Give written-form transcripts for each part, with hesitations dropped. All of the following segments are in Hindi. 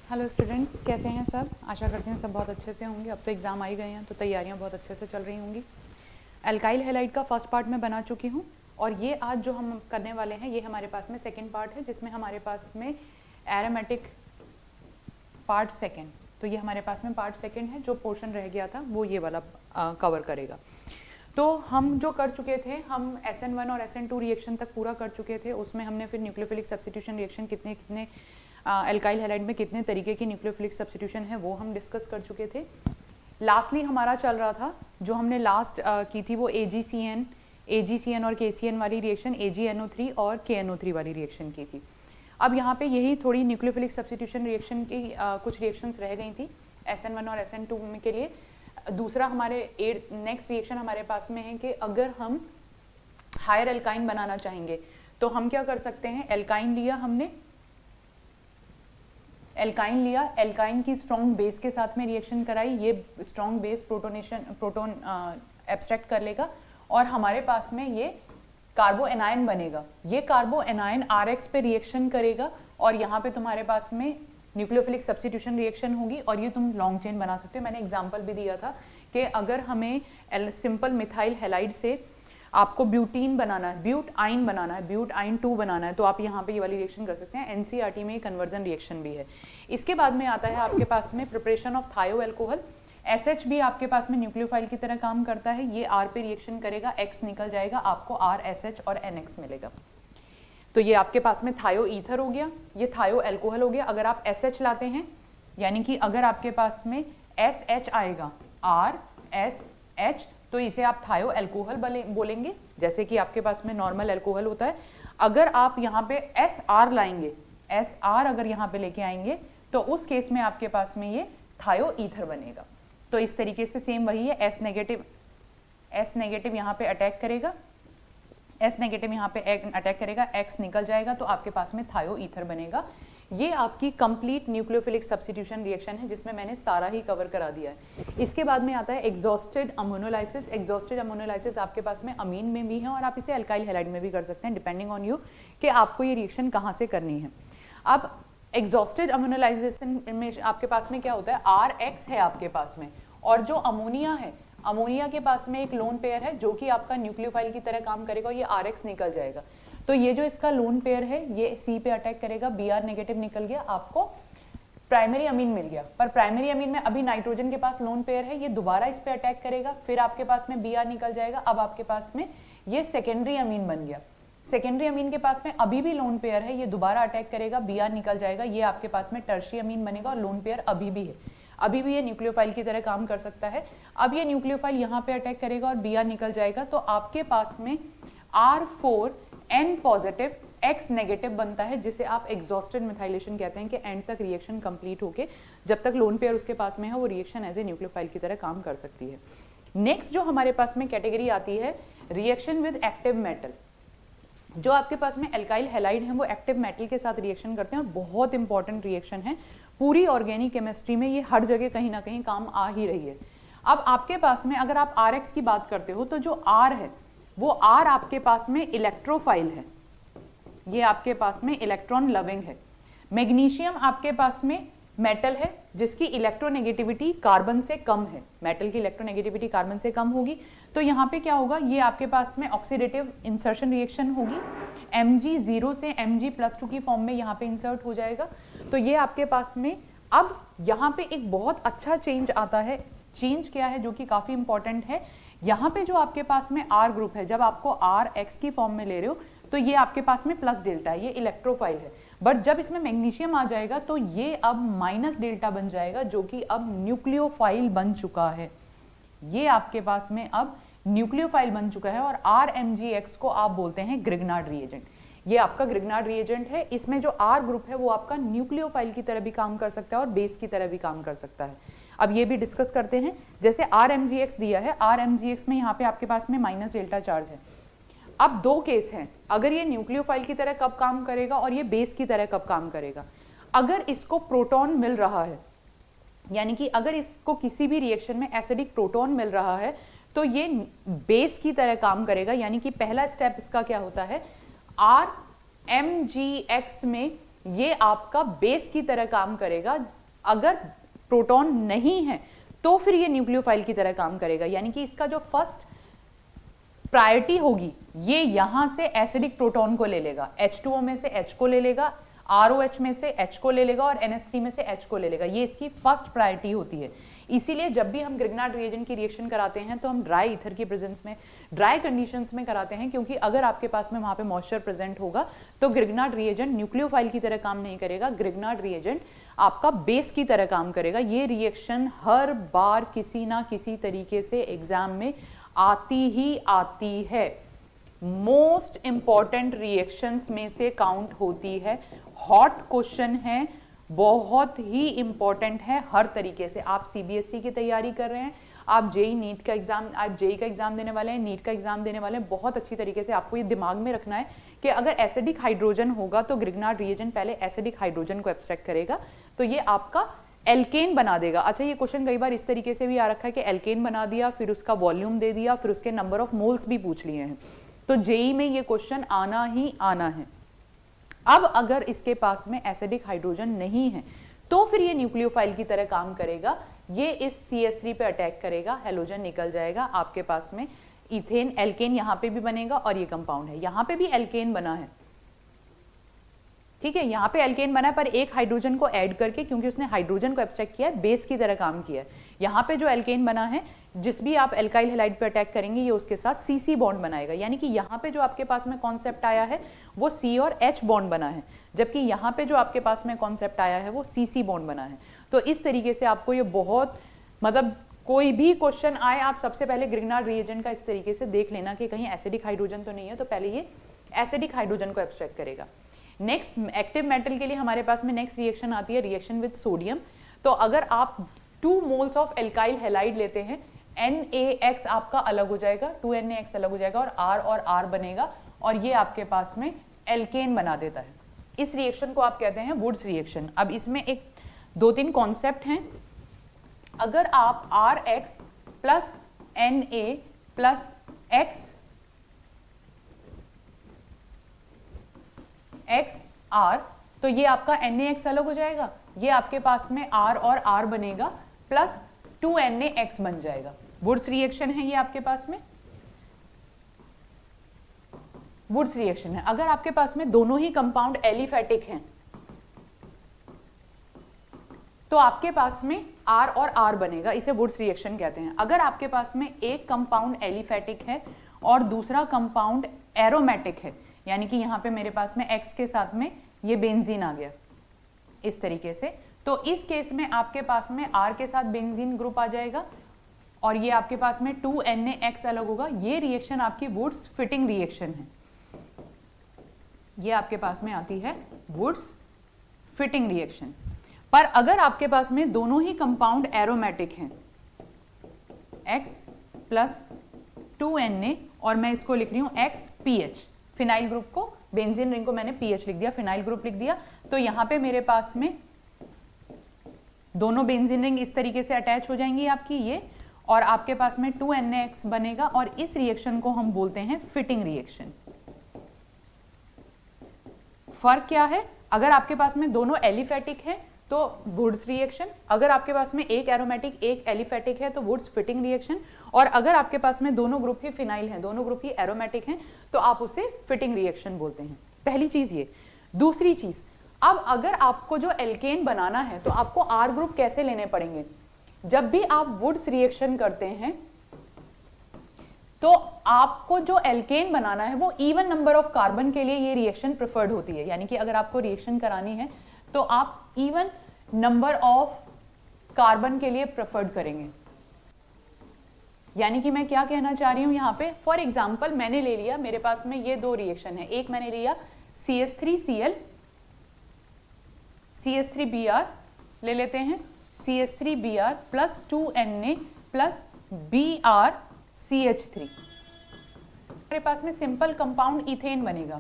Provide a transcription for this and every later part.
हेलो स्टूडेंट्स, कैसे हैं सब। आशा करती हूँ सब बहुत अच्छे से होंगे। अब तो एग्ज़ाम आ ही गए हैं तो तैयारियाँ बहुत अच्छे से चल रही होंगी। एल्काइल हैलाइड का फर्स्ट पार्ट मैं बना चुकी हूँ और ये आज जो हम करने वाले हैं ये हमारे पास में सेकंड पार्ट है, जिसमें हमारे पास में एरोमेटिक पार्ट सेकंड, तो ये हमारे पास में पार्ट सेकंड है। जो पोर्शन रह गया था वो ये वाला कवर करेगा। तो हम जो कर चुके थे, हम SN1 और SN2 रिएक्शन तक पूरा कर चुके थे। उसमें हमने फिर न्यूक्लियोफिलिक सब्स्टिट्यूशन रिएक्शन कितने एल्काइल हैलाइड में कितने तरीके की न्यूक्लियोफिलिक सब्स्टिट्यूशन है वो हम डिस्कस कर चुके थे। लास्टली हमारा चल रहा था, जो हमने लास्ट की थी वो AgCN और KCN वाली रिएक्शन, AgNO3 और KNO3 वाली रिएक्शन की थी। अब यहाँ पे यही थोड़ी न्यूक्लियोफिलिक सब्स्टिट्यूशन रिएक्शन की कुछ रिएक्शंस रह गई थी SN1 और SN2 के लिए। दूसरा हमारे नेक्स्ट रिएक्शन हमारे पास में है कि अगर हम हायर एल्काइन बनाना चाहेंगे तो हम क्या कर सकते हैं। एल्काइन लिया, एल्काइन की स्ट्रॉन्ग बेस के साथ में रिएक्शन कराई। ये स्ट्रॉन्ग बेस प्रोटोन एब्स्ट्रैक्ट कर लेगा और हमारे पास में ये कार्बो एनायन बनेगा। ये कार्बो एनायन RX पे रिएक्शन करेगा और यहाँ पे तुम्हारे पास में न्यूक्लियोफिलिक सब्स्टिट्यूशन रिएक्शन होगी और ये तुम लॉन्ग चेन बना सकते हो। मैंने एग्जांपल भी दिया था कि अगर हमें सिंपल मिथाइल हैलाइड से आपको ब्यूटीन बनाना है, ब्यूटाइन बनाना है, ब्यूटाइन 2 बनाना है, तो आप यहाँ पे ये वाली रिएक्शन कर सकते हैं। NCERT में कन्वर्जन रिएक्शन भी है। इसके बाद में आता है आपके पास में प्रिपरेशन ऑफ थायो एल्कोहल। SH भी आपके पास में न्यूक्लियोफाइल की तरह काम करता है। ये R पे रिएक्शन करेगा, X निकल जाएगा, आपको RSH और NX मिलेगा। तो ये आपके पास में थायो ईथर हो गया, ये थायो एल्कोहल हो गया। अगर आप SH लाते हैं, यानी कि अगर आपके पास में SH आएगा, RSH, तो इसे आप थायो एल्कोहल बोलेंगे, जैसे कि आपके पास में नॉर्मल एल्कोहल होता है। अगर आप यहाँ पे SR लाएंगे, SR अगर यहाँ पे लेके आएंगे तो उस केस में आपके पास में ये थायो ईथर बनेगा। तो इस तरीके से सेम वही है, S नेगेटिव यहाँ पे अटैक करेगा, S नेगेटिव यहाँ पे अटैक करेगा, X निकल जाएगा, तो आपके पास में थायो ईथर बनेगा। ये आपकी कंप्लीट न्यूक्लियोफिलिक सब्स्टिट्यूशन रिएक्शन है, जिसमें मैंने सारा ही कवर करा दिया है। इसके बाद में आता है एग्जॉस्टेड अमोनोलाइसिस। एग्जॉस्टेड अमोनोलाइसिस आपके पास में अमीन में भी है और आप इसे अल्काइल हैलाइड में भी कर सकते हैं, डिपेंडिंग ऑन यू कि आपको ये रिएक्शन कहाँ से करनी है। अब एग्जॉस्टेड अमोनोलाइजेशन में आपके पास में क्या होता है, RX है आपके पास में, और जो अमोनिया है, अमोनिया के पास में एक लोन पेयर है जो कि आपका न्यूक्लियोफाइल की तरह काम करेगा और ये RX निकल जाएगा। तो ये जो इसका लोन पेयर है ये C पे अटैक करेगा, Br नेगेटिव निकल गया, आपको प्राइमरी अमीन मिल गया। पर प्राइमरी अमीन में अभी नाइट्रोजन के पास लोन पेयर है, ये दोबारा इस पे अटैक करेगा, फिर आपके पास में Br निकल जाएगा। अब आपके पास में ये सेकेंडरी अमीन बन गया। सेकेंडरी अमीन के पास में अभी भी लोन पेयर है, ये दोबारा अटैक करेगा, Br निकल जाएगा, ये आपके पास में टर्शियरी अमीन बनेगा और लोन पेयर अभी भी है, अभी भी ये न्यूक्लियोफाइल की तरह काम कर सकता है। अब ये न्यूक्लियोफाइल यहाँ पे अटैक करेगा और Br निकल जाएगा, तो आपके पास में R4N पॉजिटिव X नेगेटिव बनता है, जिसे आप एग्जॉस्टेड मिथाइलेशन कहते हैं कि एंड तक रिएक्शन कंप्लीट होके जब तक लोन पेयर उसके पास में है वो रिएक्शन एज ए न्यूक्लियोफाइल की तरह काम कर सकती है। नेक्स्ट जो हमारे पास में कैटेगरी आती है रिएक्शन विद एक्टिव मेटल। जो आपके पास में एल्काइल हैलाइड है वो एक्टिव मेटल के साथ रिएक्शन करते हैं और बहुत इंपॉर्टेंट रिएक्शन है। पूरी ऑर्गेनिक केमिस्ट्री में ये हर जगह कहीं ना कहीं काम आ ही रही है। अब आपके पास में अगर आप RX की बात करते हो तो जो R है वो R आपके पास में इलेक्ट्रोफाइल है, ये आपके पास में इलेक्ट्रॉन लविंग है। मैग्नीशियम आपके पास में मेटल है जिसकी इलेक्ट्रोनेगेटिविटी कार्बन से कम है, मेटल की इलेक्ट्रोनेगेटिविटी कार्बन से कम होगी, तो यहाँ पे क्या होगा, ये आपके पास में ऑक्सीडेटिव इंसर्शन रिएक्शन होगी, Mg0 से Mg+2 की फॉर्म में यहाँ पे इंसर्ट हो जाएगा। तो ये आपके पास में अब यहाँ पे एक बहुत अच्छा चेंज आता है। चेंज क्या है जो कि काफी इंपॉर्टेंट है, यहाँ पे जो आपके पास में R ग्रुप है, जब आपको RX की फॉर्म में ले रहे हो तो ये आपके पास में प्लस डेल्टा है, ये इलेक्ट्रोफाइल है। बट जब इसमें मैग्नीशियम आ जाएगा तो ये अब माइनस डेल्टा बन जाएगा, जो कि अब न्यूक्लियोफाइल बन चुका है। ये आपके पास में अब न्यूक्लियोफाइल बन चुका है और RMgX को आप बोलते हैं ग्रिग्नार्ड रिएजेंट। ये आपका ग्रिग्नार्ड रिएजेंट है। इसमें जो R ग्रुप है वो आपका न्यूक्लियोफाइल की तरह भी काम कर सकता है और बेस की तरह भी काम कर सकता है। अब ये भी डिस्कस करते हैं। जैसे RMgX दिया है, RMgX में यहाँ पे आपके पास में माइनस डेल्टा चार्ज है। अब दो केस हैं, अगर ये न्यूक्लियोफाइल की तरह कब काम करेगा और ये बेस की तरह कब काम करेगा। अगर इसको प्रोटॉन मिल रहा है, यानी कि अगर इसको किसी भी रिएक्शन में एसिडिक प्रोटॉन मिल रहा है तो ये बेस की तरह काम करेगा। यानी कि पहला स्टेप इसका क्या होता है, RMgX में ये आपका बेस की तरह काम करेगा। अगर प्रोटॉन नहीं है तो फिर ये न्यूक्लियोफाइल की तरह काम करेगा, यानी कि इसका जो फर्स्ट प्रायोरिटी होगी ये यहां से एसिडिक प्रोटॉन को ले लेगा, H2O में से H को ले लेगा, ROH में से H को ले लेगा और NH3 में से H को ले लेगा। ये इसकी फर्स्ट प्रायोरिटी होती है। इसीलिए जब भी हम ग्रिग्नार्ड रिएजेंट की रिएक्शन कराते हैं तो हम ड्राई ईथर की प्रेजेंस में, ड्राई कंडीशंस में कराते हैं, क्योंकि अगर आपके पास में वहां पे मॉइस्चर प्रेजेंट होगा तो ग्रिग्नार्ड रिएजेंट न्यूक्लियोफाइल की तरह काम नहीं करेगा, ग्रिग्नार्ड रिएजेंट आपका बेस की तरह काम करेगा। ये रिएक्शन हर बार किसी ना किसी तरीके से एग्जाम में आती ही आती है, मोस्ट इंपॉर्टेंट रिएक्शंस में से काउंट होती है। हॉट क्वेश्चन है, बहुत ही इंपॉर्टेंट है हर तरीके से। आप सीबीएसई की तैयारी कर रहे हैं, आप जेई नीट का एग्जाम, आप जेई का एग्जाम देने वाले हैं, नीट का एग्जाम देने वाले हैं, बहुत अच्छी तरीके से आपको ये दिमाग में रखना है कि अगर एसिडिक हाइड्रोजन होगा तो ग्रिग्नार्ड रिएजेंट पहले एसिडिक हाइड्रोजन को एब्स्ट्रैक्ट करेगा, तो ये आपका एल्केन बना देगा। अच्छा, ये क्वेश्चन कई बार इस तरीके से भी आ रखा है कि एल्केन बना दिया, फिर उसका वॉल्यूम दे दिया, फिर उसके नंबर ऑफ मोल्स भी पूछ लिए हैं, तो जेई में ये क्वेश्चन आना ही आना है। अब अगर इसके पास में एसिडिक हाइड्रोजन नहीं है तो फिर ये न्यूक्लियोफाइल की तरह काम करेगा, ये इस CH3 पे अटैक करेगा, हेलोजन निकल जाएगा, आपके पास में इथेन एल्केन यहाँ पे भी बनेगा और ये कंपाउंड है, यहाँ पे भी एल्केन बना है, ठीक है, यहाँ पे एल्केन बना है पर एक हाइड्रोजन को ऐड करके, क्योंकि उसने हाइड्रोजन को एब्स्ट्रैक्ट किया है, बेस की तरह काम किया है। यहाँ पे जो एल्केन बना है, जिस भी आप एल्काइल हैलाइड पे अटैक करेंगे ये उसके साथ CC बॉन्ड बनाएगा, यानी कि यहाँ पे जो आपके पास में कॉन्सेप्ट आया है वो C और H बॉन्ड बना है, जबकि यहाँ पे जो आपके पास में कॉन्सेप्ट आया है वो CC बॉन्ड बना है। तो इस तरीके से आपको ये बहुत, मतलब कोई भी क्वेश्चन आए आप सबसे पहले ग्रिग्नार्ड रिएजेंट का इस तरीके से देख लेना कि कहीं एसिडिक हाइड्रोजन तो नहीं है, तो पहले ये एसिडिक हाइड्रोजन को एब्स्ट्रैक्ट करेगा। नेक्स्ट एक्टिव मेटल के लिए हमारे पास में नेक्स्ट रिएक्शन आती है रिएक्शन विद सोडियम। तो अगर आप 2 मोल्स ऑफ एल्काइल हैलाइड लेते हैं, NaX आपका अलग हो जाएगा, 2NaX अलग हो जाएगा और R बनेगा और ये आपके पास में एल्केन बना देता है। इस रिएक्शन को आप कहते हैं वुड्स रिएक्शन। अब इसमें एक 2-3 कॉन्सेप्ट हैं। अगर आप RX plus Na plus XR, तो ये आपका NaX अलग हो जाएगा, ये आपके पास में R और R बनेगा प्लस 2NaX बन जाएगा। वुड्स रिएक्शन है ये आपके पास में, वुड्स रिएक्शन है। अगर आपके पास में दोनों ही कंपाउंड एलिफेटिक हैं तो आपके पास में R और R बनेगा, इसे वुड्स रिएक्शन कहते हैं। अगर आपके पास में एक कंपाउंड एलिफेटिक है और दूसरा कंपाउंड एरोमेटिक है, यानी कि यहाँ पे मेरे पास में X के साथ में ये बेंजीन आ गया इस तरीके से, तो इस केस में आपके पास में R के साथ बेंजीन ग्रुप आ जाएगा और ये आपके पास में 2NaX अलग होगा। ये रिएक्शन आपकी वुड्स फिटिंग रिएक्शन है, ये आपके पास में आती है वुड्स फिटिंग रिएक्शन। पर अगर आपके पास में दोनों ही कंपाउंड एरोमेटिक हैं, X प्लस 2Na और मैं इसको लिख रही हूं XPH, फिनाइल ग्रुप को, बेंजीन रिंग को मैंने PH लिख दिया, फिनाइल ग्रुप लिख दिया, तो यहां पे मेरे पास में दोनों बेंजीन रिंग इस तरीके से अटैच हो जाएंगी आपकी ये, और आपके पास में 2NaX बनेगा और इस रिएक्शन को हम बोलते हैं फिटिंग रिएक्शन। फर्क क्या है? अगर आपके पास में दोनों एलिफेटिक हैं तो वुड्स रिएक्शन, अगर आपके पास में एक एरोमेटिक एक एलिफेटिक है तो वुड्स फिटिंग रिएक्शन, और अगर आपके पास में दोनों ग्रुप ही फिनाइल हैं, दोनों ग्रुप ही एरोमेटिक हैं, तो आप उसे फिटिंग रिएक्शन बोलते हैं। पहली चीज ये। दूसरी चीज, अब अगर आपको जो एल्केन बनाना है तो आपको R ग्रुप कैसे लेने पड़ेंगे? जब भी आप वुड्स रिएक्शन करते हैं तो आपको जो एल्केन बनाना है वो इवन नंबर ऑफ कार्बन के लिए ये रिएक्शन प्रेफर्ड होती है, यानी कि अगर आपको रिएक्शन करानी है तो आप इवन नंबर ऑफ कार्बन के लिए प्रेफर्ड करेंगे। यानी कि मैं क्या कहना चाह रही हूं यहां पे, फॉर एग्जांपल मैंने ले लिया, मेरे पास में ये 2 रिएक्शन है, एक मैंने लिया CH3Cl, CH3Br ले लेते हैं, CH3Br plus 2Na plus BrCH3, मेरे पास में सिंपल कंपाउंड इथेन बनेगा,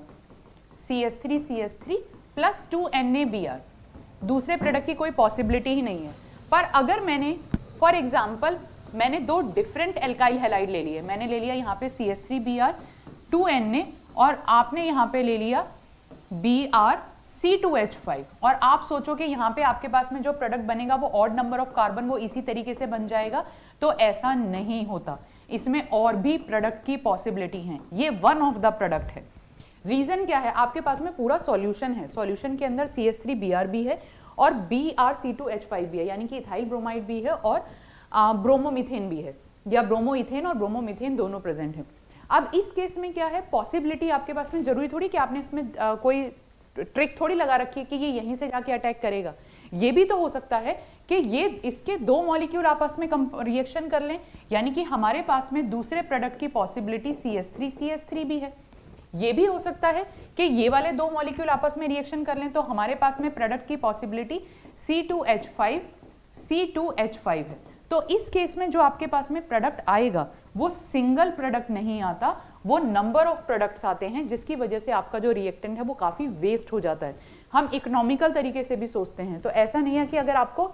CH3CH3 प्लस 2NaBr। दूसरे प्रोडक्ट की कोई पॉसिबिलिटी ही नहीं है। पर अगर मैंने फॉर एग्जांपल मैंने 2 डिफरेंट एल्काइल हैलाइड ले लिए, मैंने ले लिया यहाँ पे CH3Br 2Na और आपने यहाँ पे ले लिया C2H5 और आप सोचो कि यहाँ पे आपके पास में जो प्रोडक्ट बनेगा वो ऑड नंबर ऑफ कार्बन वो इसी तरीके से बन जाएगा, तो ऐसा नहीं होता, इसमें और भी प्रोडक्ट की पॉसिबिलिटी है, ये वन ऑफ द प्रोडक्ट है। रीजन क्या है, आपके पास में पूरा सॉल्यूशन है, सॉल्यूशन के अंदर CH3Br भी है और BrC2H5 भी है, यानी कि इथाइल ब्रोमाइड भी है और ब्रोमोमीथेन भी है, या ब्रोमोइथेन और ब्रोमोमीथेन दोनों प्रेजेंट है। अब इस केस में क्या है, पॉसिबिलिटी आपके पास में, जरूरी थोड़ी कि आपने इसमें कोई ट्रिक थोड़ी लगा रखी है कि ये यहीं से जाके अटैक करेगा, ये भी तो हो सकता है कि ये इसके दो मॉलिक्यूल आपस में रिएक्शन कर लें, यानी कि हमारे पास में दूसरे प्रोडक्ट की पॉसिबिलिटी CH3 भी है। ये भी हो सकता है कि ये वाले दो मॉलिक्यूल आपस में रिएक्शन कर लें, तो हमारे पास में प्रोडक्ट की पॉसिबिलिटी C2H5 है। तो इस केस में जो आपके पास में प्रोडक्ट आएगा वो सिंगल प्रोडक्ट नहीं आता, वो नंबर ऑफ प्रोडक्ट्स आते हैं, जिसकी वजह से आपका जो रिएक्टेंट है वो काफी वेस्ट हो जाता है। हम इकोनॉमिकल तरीके से भी सोचते हैं, तो ऐसा नहीं है कि अगर आपको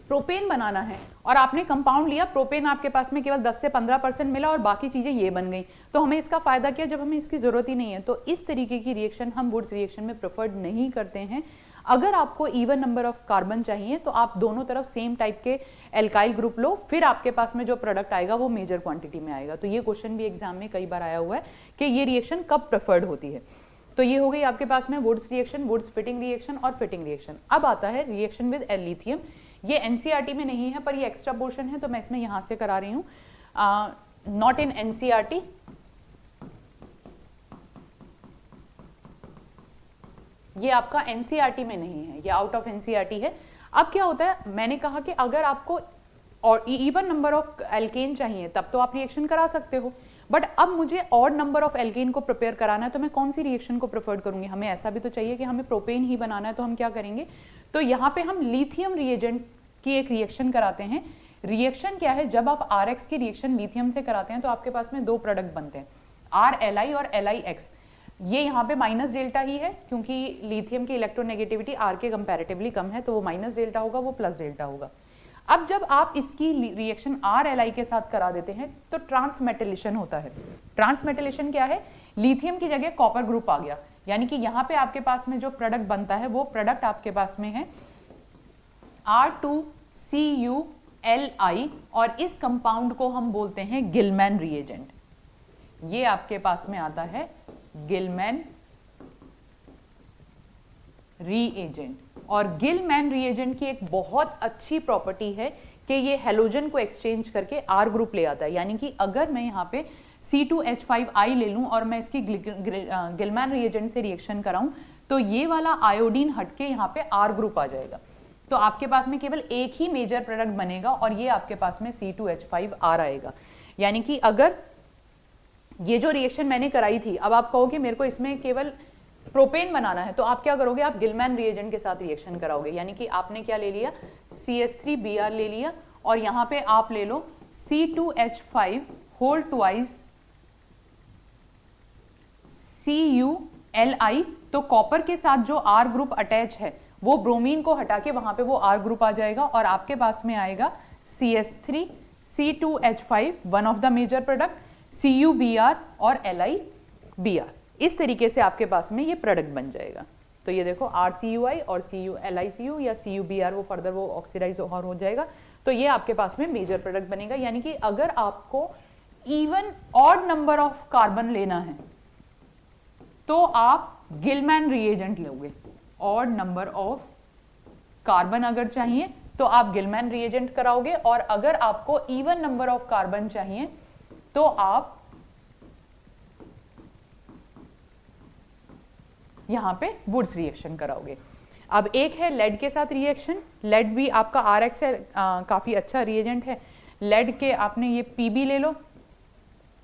प्रोपेन बनाना है और आपने कंपाउंड लिया, प्रोपेन आपके पास में केवल 10 से 15% मिला और बाकी चीजें ये बन गई, तो हमें इसका फायदा क्या जब हमें इसकी जरूरत ही नहीं है। तो इस तरीके की रिएक्शन हम वुड्स रिएक्शन में प्रेफर्ड नहीं करते हैं। अगर आपको इवन नंबर ऑफ कार्बन चाहिए तो आप दोनों तरफ सेम टाइप के एल्काइल ग्रुप लो, फिर आपके पास में जो प्रोडक्ट आएगा वो मेजर क्वांटिटी में आएगा। तो ये क्वेश्चन भी एग्जाम में कई बार आया हुआ है कि ये रिएक्शन कब प्रेफर्ड होती है। तो ये हो गई आपके पास में Wurtz reaction, Wurtz Fittig reaction और फिटिंग रिएक्शन। अब आता है रिएक्शन विद लिथियम। ये एनसीईआरटी में नहीं है पर ये एक्स्ट्रा पोर्शन है, तो मैं इसमें यहां से करा रही हूँ, नॉट इन एनसीईआरटी। ये आपका एनसीईआरटी में नहीं है, ये आउट ऑफ एनसीईआरटी है। अब क्या होता है, मैंने कहा कि अगर आपको और इवन नंबर ऑफ एल्केन चाहिए तब तो आप रिएक्शन करा सकते हो, बट अब मुझे ऑड नंबर ऑफ एल्केन को प्रिपेयर कराना है, तो मैं कौन सी रिएक्शन को प्रेफर करूंगी। हमें ऐसा भी तो चाहिए कि हमें प्रोपेन ही बनाना है, तो हम क्या करेंगे, तो यहाँ पे हम लिथियम रिएजेंट की एक रिएक्शन कराते हैं। रिएक्शन क्या है, जब आप RX की रिएक्शन लिथियम से कराते हैं तो आपके पास में दो प्रोडक्ट बनते हैं, RLi और LiX। ये यहाँ पे माइनस डेल्टा ही है क्योंकि लिथियम की इलेक्ट्रोनेगेटिविटी R के कंपैरेटिवली कम है, तो वो माइनस डेल्टा होगा, वो प्लस डेल्टा होगा। अब जब आप इसकी रिएक्शन RLi के साथ करा देते हैं तो ट्रांसमेटलेशन होता है। ट्रांसमेटलेशन क्या है, लिथियम की जगह कॉपर ग्रुप आ गया, यानी कि यहाँ पे आपके पास में जो प्रोडक्ट बनता है वो प्रोडक्ट आपके पास में है R2CuLi, और इस कंपाउंड को हम बोलते हैं गिलमैन रिएजेंट। ये आपके पास में आता है गिलमैन रीएजेंट। और गिलमैन रीएजेंट की एक बहुत अच्छी प्रॉपर्टी है कि ये हेलोजन को एक्सचेंज करके R ग्रुप ले आता है, यानी कि अगर मैं यहाँ पे C2H5I ले लूं और मैं इसकी गिलमैन रिएजेंट से रिएक्शन कराऊं तो ये वाला आयोडीन हटके यहाँ पे R ग्रुप आ जाएगा, तो आपके पास में केवल एक ही मेजर प्रोडक्ट बनेगा और ये आपके पास में C2H5R आएगा। यानी कि अगर ये जो रिएक्शन मैंने कराई थी, अब आप कहोगे मेरे को इसमें केवल प्रोपेन बनाना है, तो आप क्या करोगे, आप गिलमैन रिएजेंट के साथ रिएक्शन कराओगे, यानी कि आपने क्या ले लिया, CH3Br ले लिया और यहाँ पे आप ले लो C2H5 होल ट्वाइस CuLi। तो कॉपर के साथ जो R ग्रुप अटैच है वो ब्रोमीन को हटा के वहां पे वो R ग्रुप आ जाएगा और आपके पास में आएगा CH3 C2H5 one of the major product, CuBr और LiBr। इस तरीके से आपके पास में ये प्रोडक्ट बन जाएगा। तो ये देखो RCuI और CuLiCu या CuBr वो फर्दर वो ऑक्सीडाइज और हो जाएगा, तो ये आपके पास में मेजर प्रोडक्ट बनेगा। यानी कि अगर आपको even odd number of carbon लेना है तो आप गिलमैन रिएजेंट लोगे, ऑड नंबर ऑफ कार्बन अगर चाहिए तो आप गिलमैन रिएजेंट कराओगे, और अगर आपको इवन नंबर ऑफ कार्बन चाहिए तो आप यहां पे वुड्स रिएक्शन कराओगे। अब एक है लेड के साथ रिएक्शन। लेड भी आपका RX से काफी अच्छा रिएजेंट है। लेड के आपने ये Pb ले लो।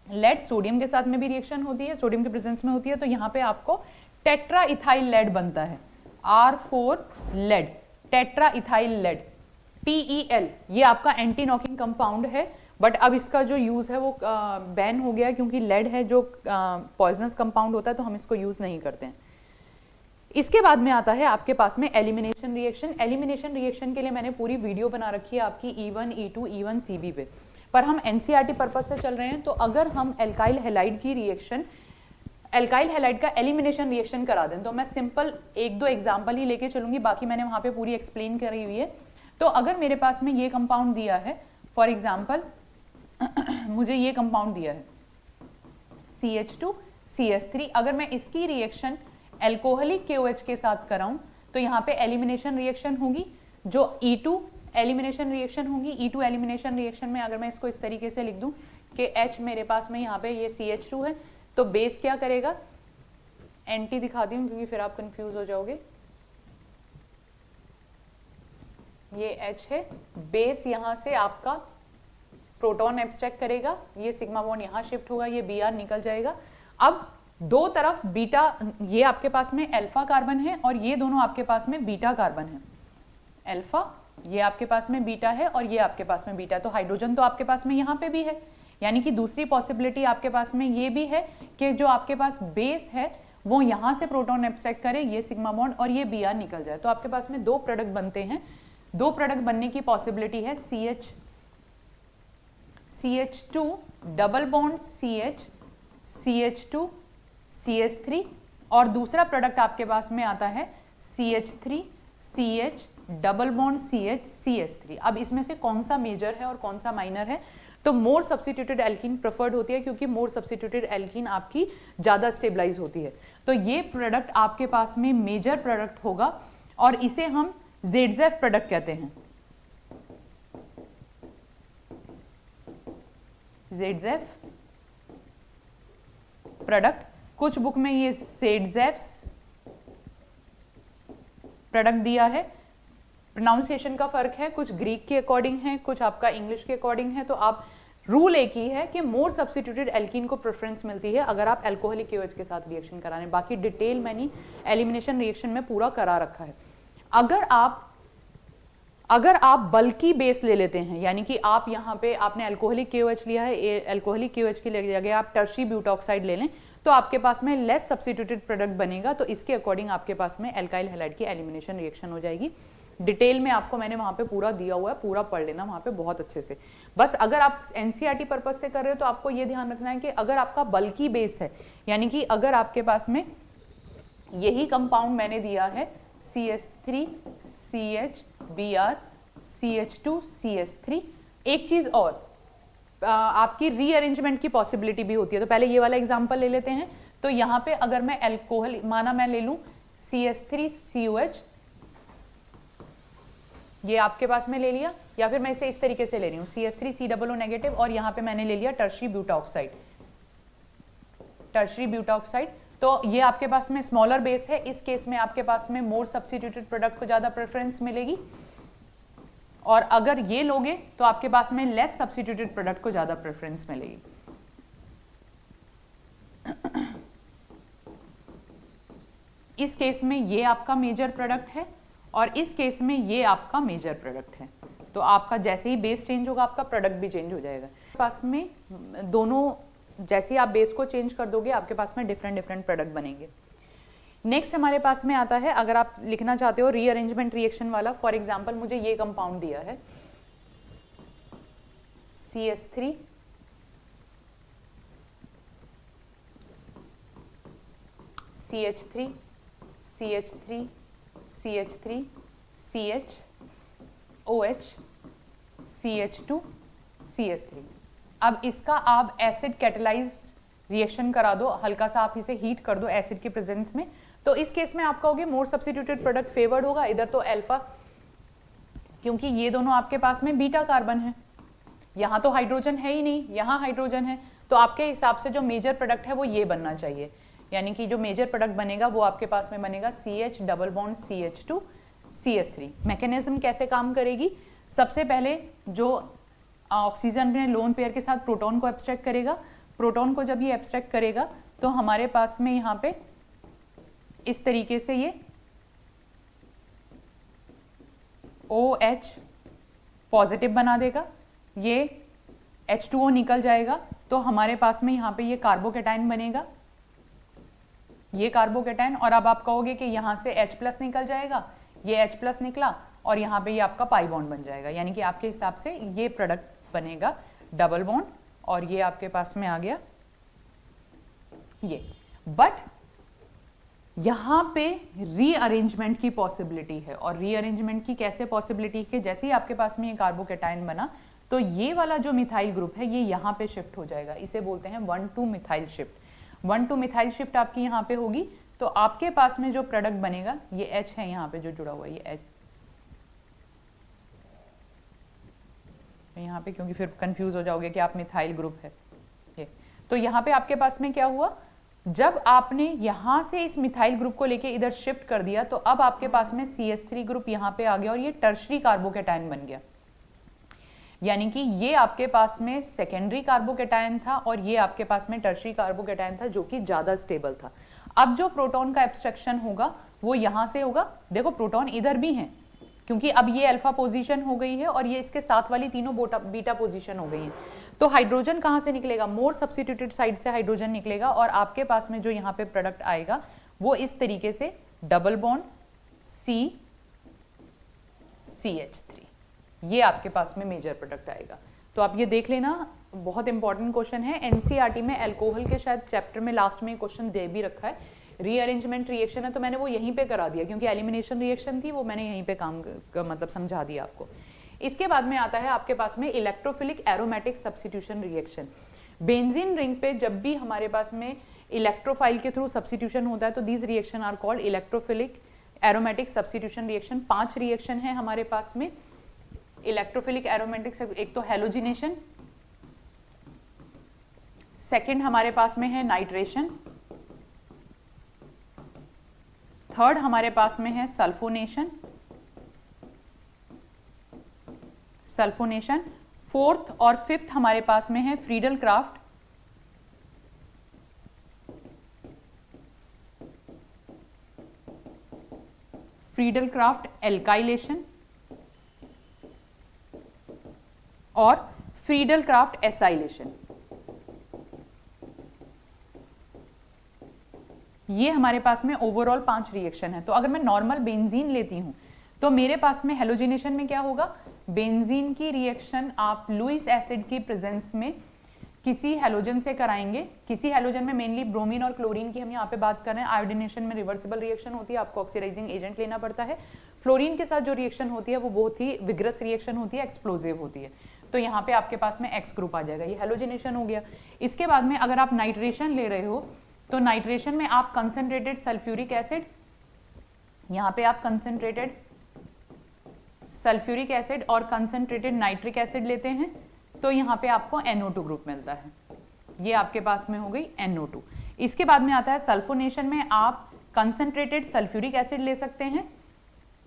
लेड सोडियम के साथ में भी रिएक्शन होती है, सोडियम के प्रेजेंस में होती है, तो यहाँ पे आपको टेट्रा इथाइल लेड बनता है, R4 lead, tetra ethyl lead, TeL। ये आपका एंटी नॉकिंग कंपाउंड है, बट अब इसका जो यूज है वो बैन हो गया क्योंकि लेड है जो पॉइजनस कंपाउंड होता है, तो हम इसको यूज नहीं करते हैं। इसके बाद में आता है आपके पास में एलिमिनेशन रिएक्शन। एलिमिनेशन रिएक्शन के लिए मैंने पूरी वीडियो बना रखी है आपकी E1, E2, E1, Cb पे, पर हम एनसीईआरटी पर्पस से चल रहे हैं। तो अगर हम एल्काइल हैलाइड की रिएक्शन एल्काइल हैलाइड का एलिमिनेशन रिएक्शन करा दें, तो मैं सिंपल एक दो एग्जांपल ही लेके चलूंगी, बाकी मैंने वहां पे पूरी एक्सप्लेन करी हुई है। तो अगर मेरे पास में ये कंपाउंड दिया है, फॉर एग्जांपल मुझे ये कंपाउंड दिया है CH2CH3, अगर मैं इसकी रिएक्शन एल्कोहलिक KOH के साथ कराऊं तो यहाँ पे एलिमिनेशन रिएक्शन होगी, जो E2 एलिमिनेशन रिएक्शन होगी। E2 एलिमिनेशन रिएक्शन में अगर मैं इसको इस तरीके से लिख दूं कि H मेरे पास में यहाँ पे ये CH2 है, तो बेस क्या करेगा, एंटी दिखाती हूँ क्योंकि फिर आप कंफ्यूज हो जाओगे, ये H है, बेस यहाँ से आपका प्रोटॉन एब्स्ट्रैक्ट करेगा, ये सिग्मा बॉन्ड यहाँ शिफ्ट होगा, ये Br निकल जाएगा। अब दो तरफ बीटा, ये आपके पास में अल्फा कार्बन है और ये दोनों आपके पास में बीटा कार्बन है, अल्फा ये आपके पास में बीटा है और ये आपके पास में बीटा है, तो हाइड्रोजन तो आपके पास में यहाँ पे भी है, यानी कि दूसरी पॉसिबिलिटी आपके पास में ये भी है कि जो आपके पास बेस है वो यहाँ से प्रोटॉन एब्स्ट्रैक्ट करे, ये सिग्मा बॉन्ड और ये Br निकल जाए, तो आपके पास में दो प्रोडक्ट बनते हैं। दो प्रोडक्ट बनने की पॉसिबिलिटी है CH2 double bond CH CH2 CH3, और दूसरा प्रोडक्ट आपके पास में आता है CH3 CH double bond CH CH3। अब इसमें से कौन सा मेजर है और कौन सा माइनर है, तो मोर सब्स्टिट्यूटेड एल्कीन प्रेफर्ड होती है, क्योंकि मोर सब्स्टिट्यूटेड एल्कीन आपकी ज्यादा स्टेबलाइज होती है। तो ये प्रोडक्ट आपके पास में मेजर प्रोडक्ट होगा और इसे हम ZZF प्रोडक्ट कहते हैं, ZZF प्रोडक्ट। कुछ बुक में ये ZZF प्रोडक्ट दिया है, प्रोनाउंसिएशन का फर्क है, कुछ ग्रीक के अकॉर्डिंग है, कुछ आपका इंग्लिश के अकॉर्डिंग है। तो आप रूल एक ही है कि मोर सब्स्टिट्यूटेड एल्कीन को प्रेफरेंस मिलती है अगर आप एल्कोहलिक KOH के साथ रिएक्शन कराने, बाकी डिटेल मैंने एलिमिनेशन रिएक्शन में पूरा करा रखा है। अगर आप बल्कि बेस ले लेते हैं, यानी कि आप यहाँ पे आपने एल्कोहलिक KOH लिया है, एल्कोहलिक KOH की जगह आप टर्शियरी ब्यूटॉक्साइड ले लें, तो आपके पास में लेस सब्स्टिट्यूटेड प्रोडक्ट बनेगा, तो इसके अकॉर्डिंग आपके पास में एल्काइल हैलाइड की एलिमिनेशन रिएक्शन हो जाएगी। डिटेल में आपको मैंने वहां पे पूरा दिया हुआ है, पूरा पढ़ लेना वहां पे बहुत अच्छे से। बस अगर आप NCERT पर्पज से कर रहे हो तो आपको ये ध्यान रखना है कि अगर आपका बल्कि बेस है, यानी कि अगर आपके पास में यही कंपाउंड मैंने दिया है CH3 CH Br CH2 CH3, एक चीज और आपकी रीअरेंजमेंट की पॉसिबिलिटी भी होती है। तो पहले ये वाला एग्जांपल ले लेते हैं। तो यहाँ पे अगर मैं एल्कोहल माना मैं ले लूं CH3COH, ये आपके पास में ले लिया, या फिर मैं इसे इस तरीके से ले रही हूँ CH3COO नेगेटिव और यहाँ पे मैंने ले लिया टर्शियरी ब्यूटाऑक्साइड। तो ये आपके पास में स्मॉलर बेस है, इस केस में आपके पास में मोर सब्स्टिट्यूटेड प्रोडक्ट को ज्यादा प्रेफरेंस मिलेगी, और अगर ये लोगे तो आपके पास में लेस सब्स्टिट्यूटेड प्रोडक्ट को ज्यादा प्रेफरेंस मिलेगी। इस केस में ये आपका मेजर प्रोडक्ट है और इस केस में ये आपका मेजर प्रोडक्ट है, तो आपका जैसे ही बेस चेंज होगा आपका प्रोडक्ट भी चेंज हो जाएगा। पास में दोनों जैसे ही आप बेस को चेंज कर दोगे आपके पास में डिफरेंट प्रोडक्ट बनेंगे। नेक्स्ट हमारे पास में आता है, अगर आप लिखना चाहते हो रीअरेंजमेंट रिएक्शन वाला, फॉर एग्जांपल मुझे ये कंपाउंड दिया है CH3 CH3 CH3 CH3 CH OH CH2 CH3। अब इसका आप एसिड कैटेलाइज रिएक्शन करा दो, हल्का सा आप इसे हीट कर दो एसिड के प्रेजेंस में, तो इस केस में आप कहोगे मोर सब्स्टिट्यूटेड प्रोडक्ट फेवर्ड होगा। इधर तो अल्फा, क्योंकि ये दोनों आपके पास में बीटा कार्बन है, यहाँ तो हाइड्रोजन है ही नहीं, यहाँ हाइड्रोजन है, तो आपके हिसाब से जो मेजर प्रोडक्ट है वो ये बनना चाहिए, यानी कि जो मेजर प्रोडक्ट बनेगा वो आपके पास में बनेगा CH double bond CH2 CH3। Mechanism कैसे काम करेगी, सबसे पहले जो ऑक्सीजन ने लोन पेयर के साथ प्रोटॉन को एब्स्ट्रैक्ट करेगा, प्रोटॉन को जब ये एब्स्ट्रैक्ट करेगा तो हमारे पास में यहाँ पे इस तरीके से ये OH पॉजिटिव बना देगा, ये H2O निकल जाएगा, तो हमारे पास में यहाँ पे ये कार्बोकेटाइन बनेगा, ये कार्बोकेटाइन, और अब आप कहोगे कि यहाँ से H+ निकल जाएगा, ये H+ निकला और यहाँ पे ये आपका पाई बॉन्ड बन जाएगा, यानी कि आपके हिसाब से ये प्रोडक्ट बनेगा डबल बॉन्ड, और ये आपके पास में आ गया ये। बट यहां पे रीअरेंजमेंट की पॉसिबिलिटी है। और रीअरेंजमेंट की कैसे पॉसिबिलिटी है? जैसे ही आपके पास में ये कार्बोकेटाइन बना तो ये वाला जो मिथाइल ग्रुप है ये यहाँ पे शिफ्ट हो जाएगा, इसे बोलते हैं 1,2 मिथाइल शिफ्ट। 1,2 मिथाइल शिफ्ट आपकी यहाँ पे होगी तो आपके पास में जो प्रोडक्ट बनेगा ये H है यहाँ पे जो जुड़ा हुआ है, ये H यहाँ पे, क्योंकि फिर कंफ्यूज हो जाओगे कि आप मिथाइल ग्रुप है ये। तो यहाँ पे आपके पास में क्या हुआ, जब आपने यहाँ से इस मिथाइल ग्रुप को लेके इधर शिफ्ट कर दिया तो अब आपके पास में CH3 ग्रुप यहाँ पे आ गया और ये टर्शरी कार्बोकेटाइन बन गया। यानी कि ये आपके पास में सेकेंडरी कार्बोकेटाइन था और ये आपके पास में टर्शरी कार्बोकेटाइन था जो कि ज्यादा स्टेबल था। अब जो प्रोटॉन का एब्स्ट्रक्शन होगा वो यहां से होगा। देखो प्रोटॉन इधर भी हैं क्योंकि अब ये अल्फा पोजीशन हो गई है और ये इसके साथ वाली तीनों बीटा पोजीशन हो गई है। तो हाइड्रोजन कहां से निकलेगा, मोर सब्स्टिट्यूटेड साइड से हाइड्रोजन निकलेगा और आपके पास में जो यहाँ पे प्रोडक्ट आएगा वो इस तरीके से डबल बॉन्ड CH3, ये आपके पास में मेजर प्रोडक्ट आएगा। तो आप ये देख लेना, बहुत इंपॉर्टेंट क्वेश्चन है। एनसीईआरटी में अल्कोहल के शायद चैप्टर में लास्ट में क्वेश्चन दे भी रखा है। रीअरेंजमेंट रिएक्शन है तो मैंने वो यहीं पे करा दिया क्योंकि एलिमिनेशन रिएक्शन थी, वो मैंने यहीं पे काम मतलब समझा दिया आपको। इसके बाद में आता है आपके पास में electrophilic aromatic substitution reaction. Benzene ring पे जब भी हमारे पास में इलेक्ट्रोफाइल के थ्रू सब्स्टिट्यूशन होता है तो these reaction are called electrophilic aromatic substitution reaction. 5 reaction है हमारे पास में इलेक्ट्रोफिलिक एरोमेटिक। एक तो हेलोजिनेशन, सेकंड हमारे पास में है नाइट्रेशन, थर्ड हमारे पास में है सल्फोनेशन, फोर्थ और फिफ्थ हमारे पास में है फ्रीडल क्राफ्ट, एल्काइलेशन और फ्रीडल क्राफ्ट एसाइलेशन। ये हमारे पास में ओवरऑल 5 रिएक्शन है। तो अगर मैं नॉर्मल बेंजीन लेती हूं तो मेरे पास में हेलोजिनेशन में क्या होगा, बेंजीन की रिएक्शन आप लुईस एसिड की प्रेजेंस में किसी हेलोजन से कराएंगे। किसी हेलोजन में मेनली ब्रोमीन और क्लोरीन की हम यहाँ पे बात कर रहे हैं। आयोडीनेशन में रिवर्सिबल रिएक्शन होती है, आपको ऑक्सीडाइजिंग एजेंट लेना पड़ता है। फ्लोरीन के साथ जो रिएक्शन होती है वो बहुत ही विग्रस रिएक्शन होती है, एक्सप्लोजिव होती है। तो यहाँ पे आपके पास में एक्स ग्रुप आ जाएगा, ये हेलोजिनेशन हो गया। इसके बाद में अगर आप नाइट्रेशन ले रहे हो तो नाइट्रेशन में आप कंसंट्रेटेड सल्फ्यूरिक एसिड, यहाँ पे आप कंसंट्रेटेड सल्फ्यूरिक एसिड और कंसंट्रेटेड नाइट्रिक एसिड लेते हैं तो यहाँ पे आपको NO2 ग्रुप मिलता है। ये आपके पास में हो गई NO2। इसके बाद में आता है सल्फोनेशन में आप कंसंट्रेटेड सल्फ्यूरिक एसिड ले सकते हैं,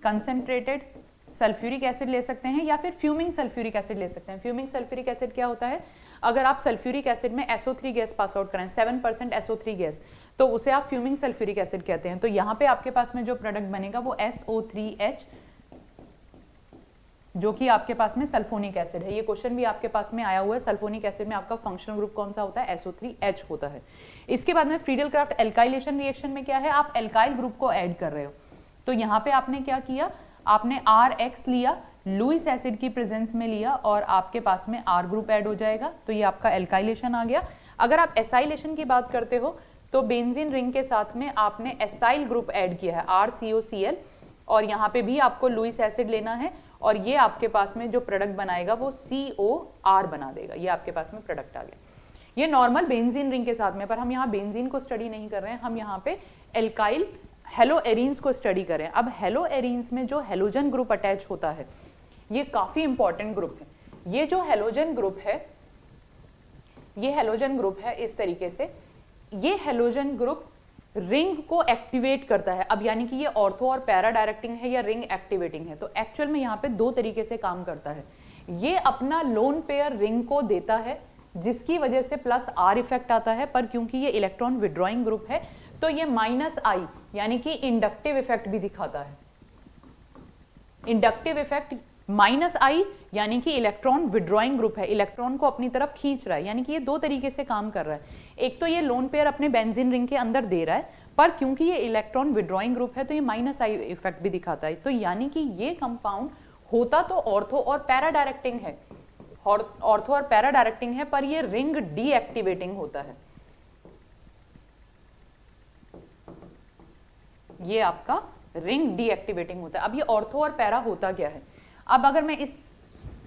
कंसंट्रेटेड सल्फ्यूरिक एसिड ले सकते हैं या फिर फ्यूमिंग सल्फ्यूरिक एसिड ले सकते हैं। फ्यूमिंग सल्फ्यूरिक एसिड क्या होता है, अगर आप सल्फ्यूरिक एसिड में SO3 गैस पास आउट करें, 7% SO3 गैस, तो उसे आप फ्यूमिंग सल्फ्यूरिक एसिड कहते हैं। तो यहाँ पे आपके पास में जो प्रोडक्ट बनेगा वो SO3H, जो कि आपके पास में सल्फोनिक एसिड है। ये क्वेश्चन भी आपके पास में आया हुआ है, सल्फोनिक एसिड में आपका फंक्शनल ग्रुप कौन सा होता है, SO3H होता है। इसके बाद में फ्रीडल क्राफ्ट एल्काइलेशन रिएक्शन में क्या है, आप एल्काइल ग्रुप को ऐड कर रहे हो। तो यहाँ पे आपने क्या किया, आपने RX लिया, लुईस एसिड की प्रेजेंस में लिया और आपके पास में R ग्रुप ऐड हो जाएगा, तो ये आपका एल्काइलेशन आ गया। अगर आप एसाइलेशन की बात करते हो तो बेंजीन रिंग के साथ में आपने एसाइल ग्रुप ऐड किया है, RCOCl, और यहाँ पे भी आपको लुईस एसिड लेना है और ये आपके पास में जो प्रोडक्ट बनाएगा वो COR बना देगा। ये आपके पास में प्रोडक्ट आ गया। ये नॉर्मल बेंजीन रिंग के साथ में, पर हम यहाँ बेंजीन को स्टडी नहीं कर रहे हैं, हम यहाँ पे एल्काइल हेलो एरीन्स को स्टडी करें। अब हेलो एरीन्स में जो हेलोजन ग्रुप अटैच होता है ये काफी इंपॉर्टेंट ग्रुप है। ये जो हेलोजन ग्रुप है, ये हेलोजन ग्रुप है इस तरीके से, ये हेलोजन ग्रुप रिंग को एक्टिवेट करता है। अब यानी कि ये ऑर्थो और पैरा डायरेक्टिंग है या रिंग एक्टिवेटिंग है, तो एक्चुअल में यहाँ पे 2 तरीके से काम करता है। ये अपना लोन पेयर रिंग को देता है जिसकी वजह से +R इफेक्ट आता है, पर क्योंकि ये इलेक्ट्रॉन विड्रॉइंग ग्रुप है तो ये -I यानी कि इंडक्टिव इफेक्ट भी दिखाता है। इंडक्टिव इफेक्ट -I यानी कि इलेक्ट्रॉन विड्रॉइंग ग्रुप है, इलेक्ट्रॉन को अपनी तरफ खींच रहा है। यानी कि ये 2 तरीके से काम कर रहा है। एक तो ये लोन पेयर अपने बेंजीन रिंग के अंदर दे रहा है, पर क्योंकि ये इलेक्ट्रॉन विड्रॉइंग ग्रुप है तो ये -I इफेक्ट भी दिखाता है। तो यानी कि ये कंपाउंड होता तो ऑर्थो और पैरा डायरेक्टिंग है, ऑर्थो और पैरा डायरेक्टिंग है, पर ये रिंग डीएक्टिवेटिंग होता है। ये आपका रिंग डीएक्टिवेटिंग होता है। अब ये ऑर्थो और पैरा होता क्या है, अब अगर मैं इस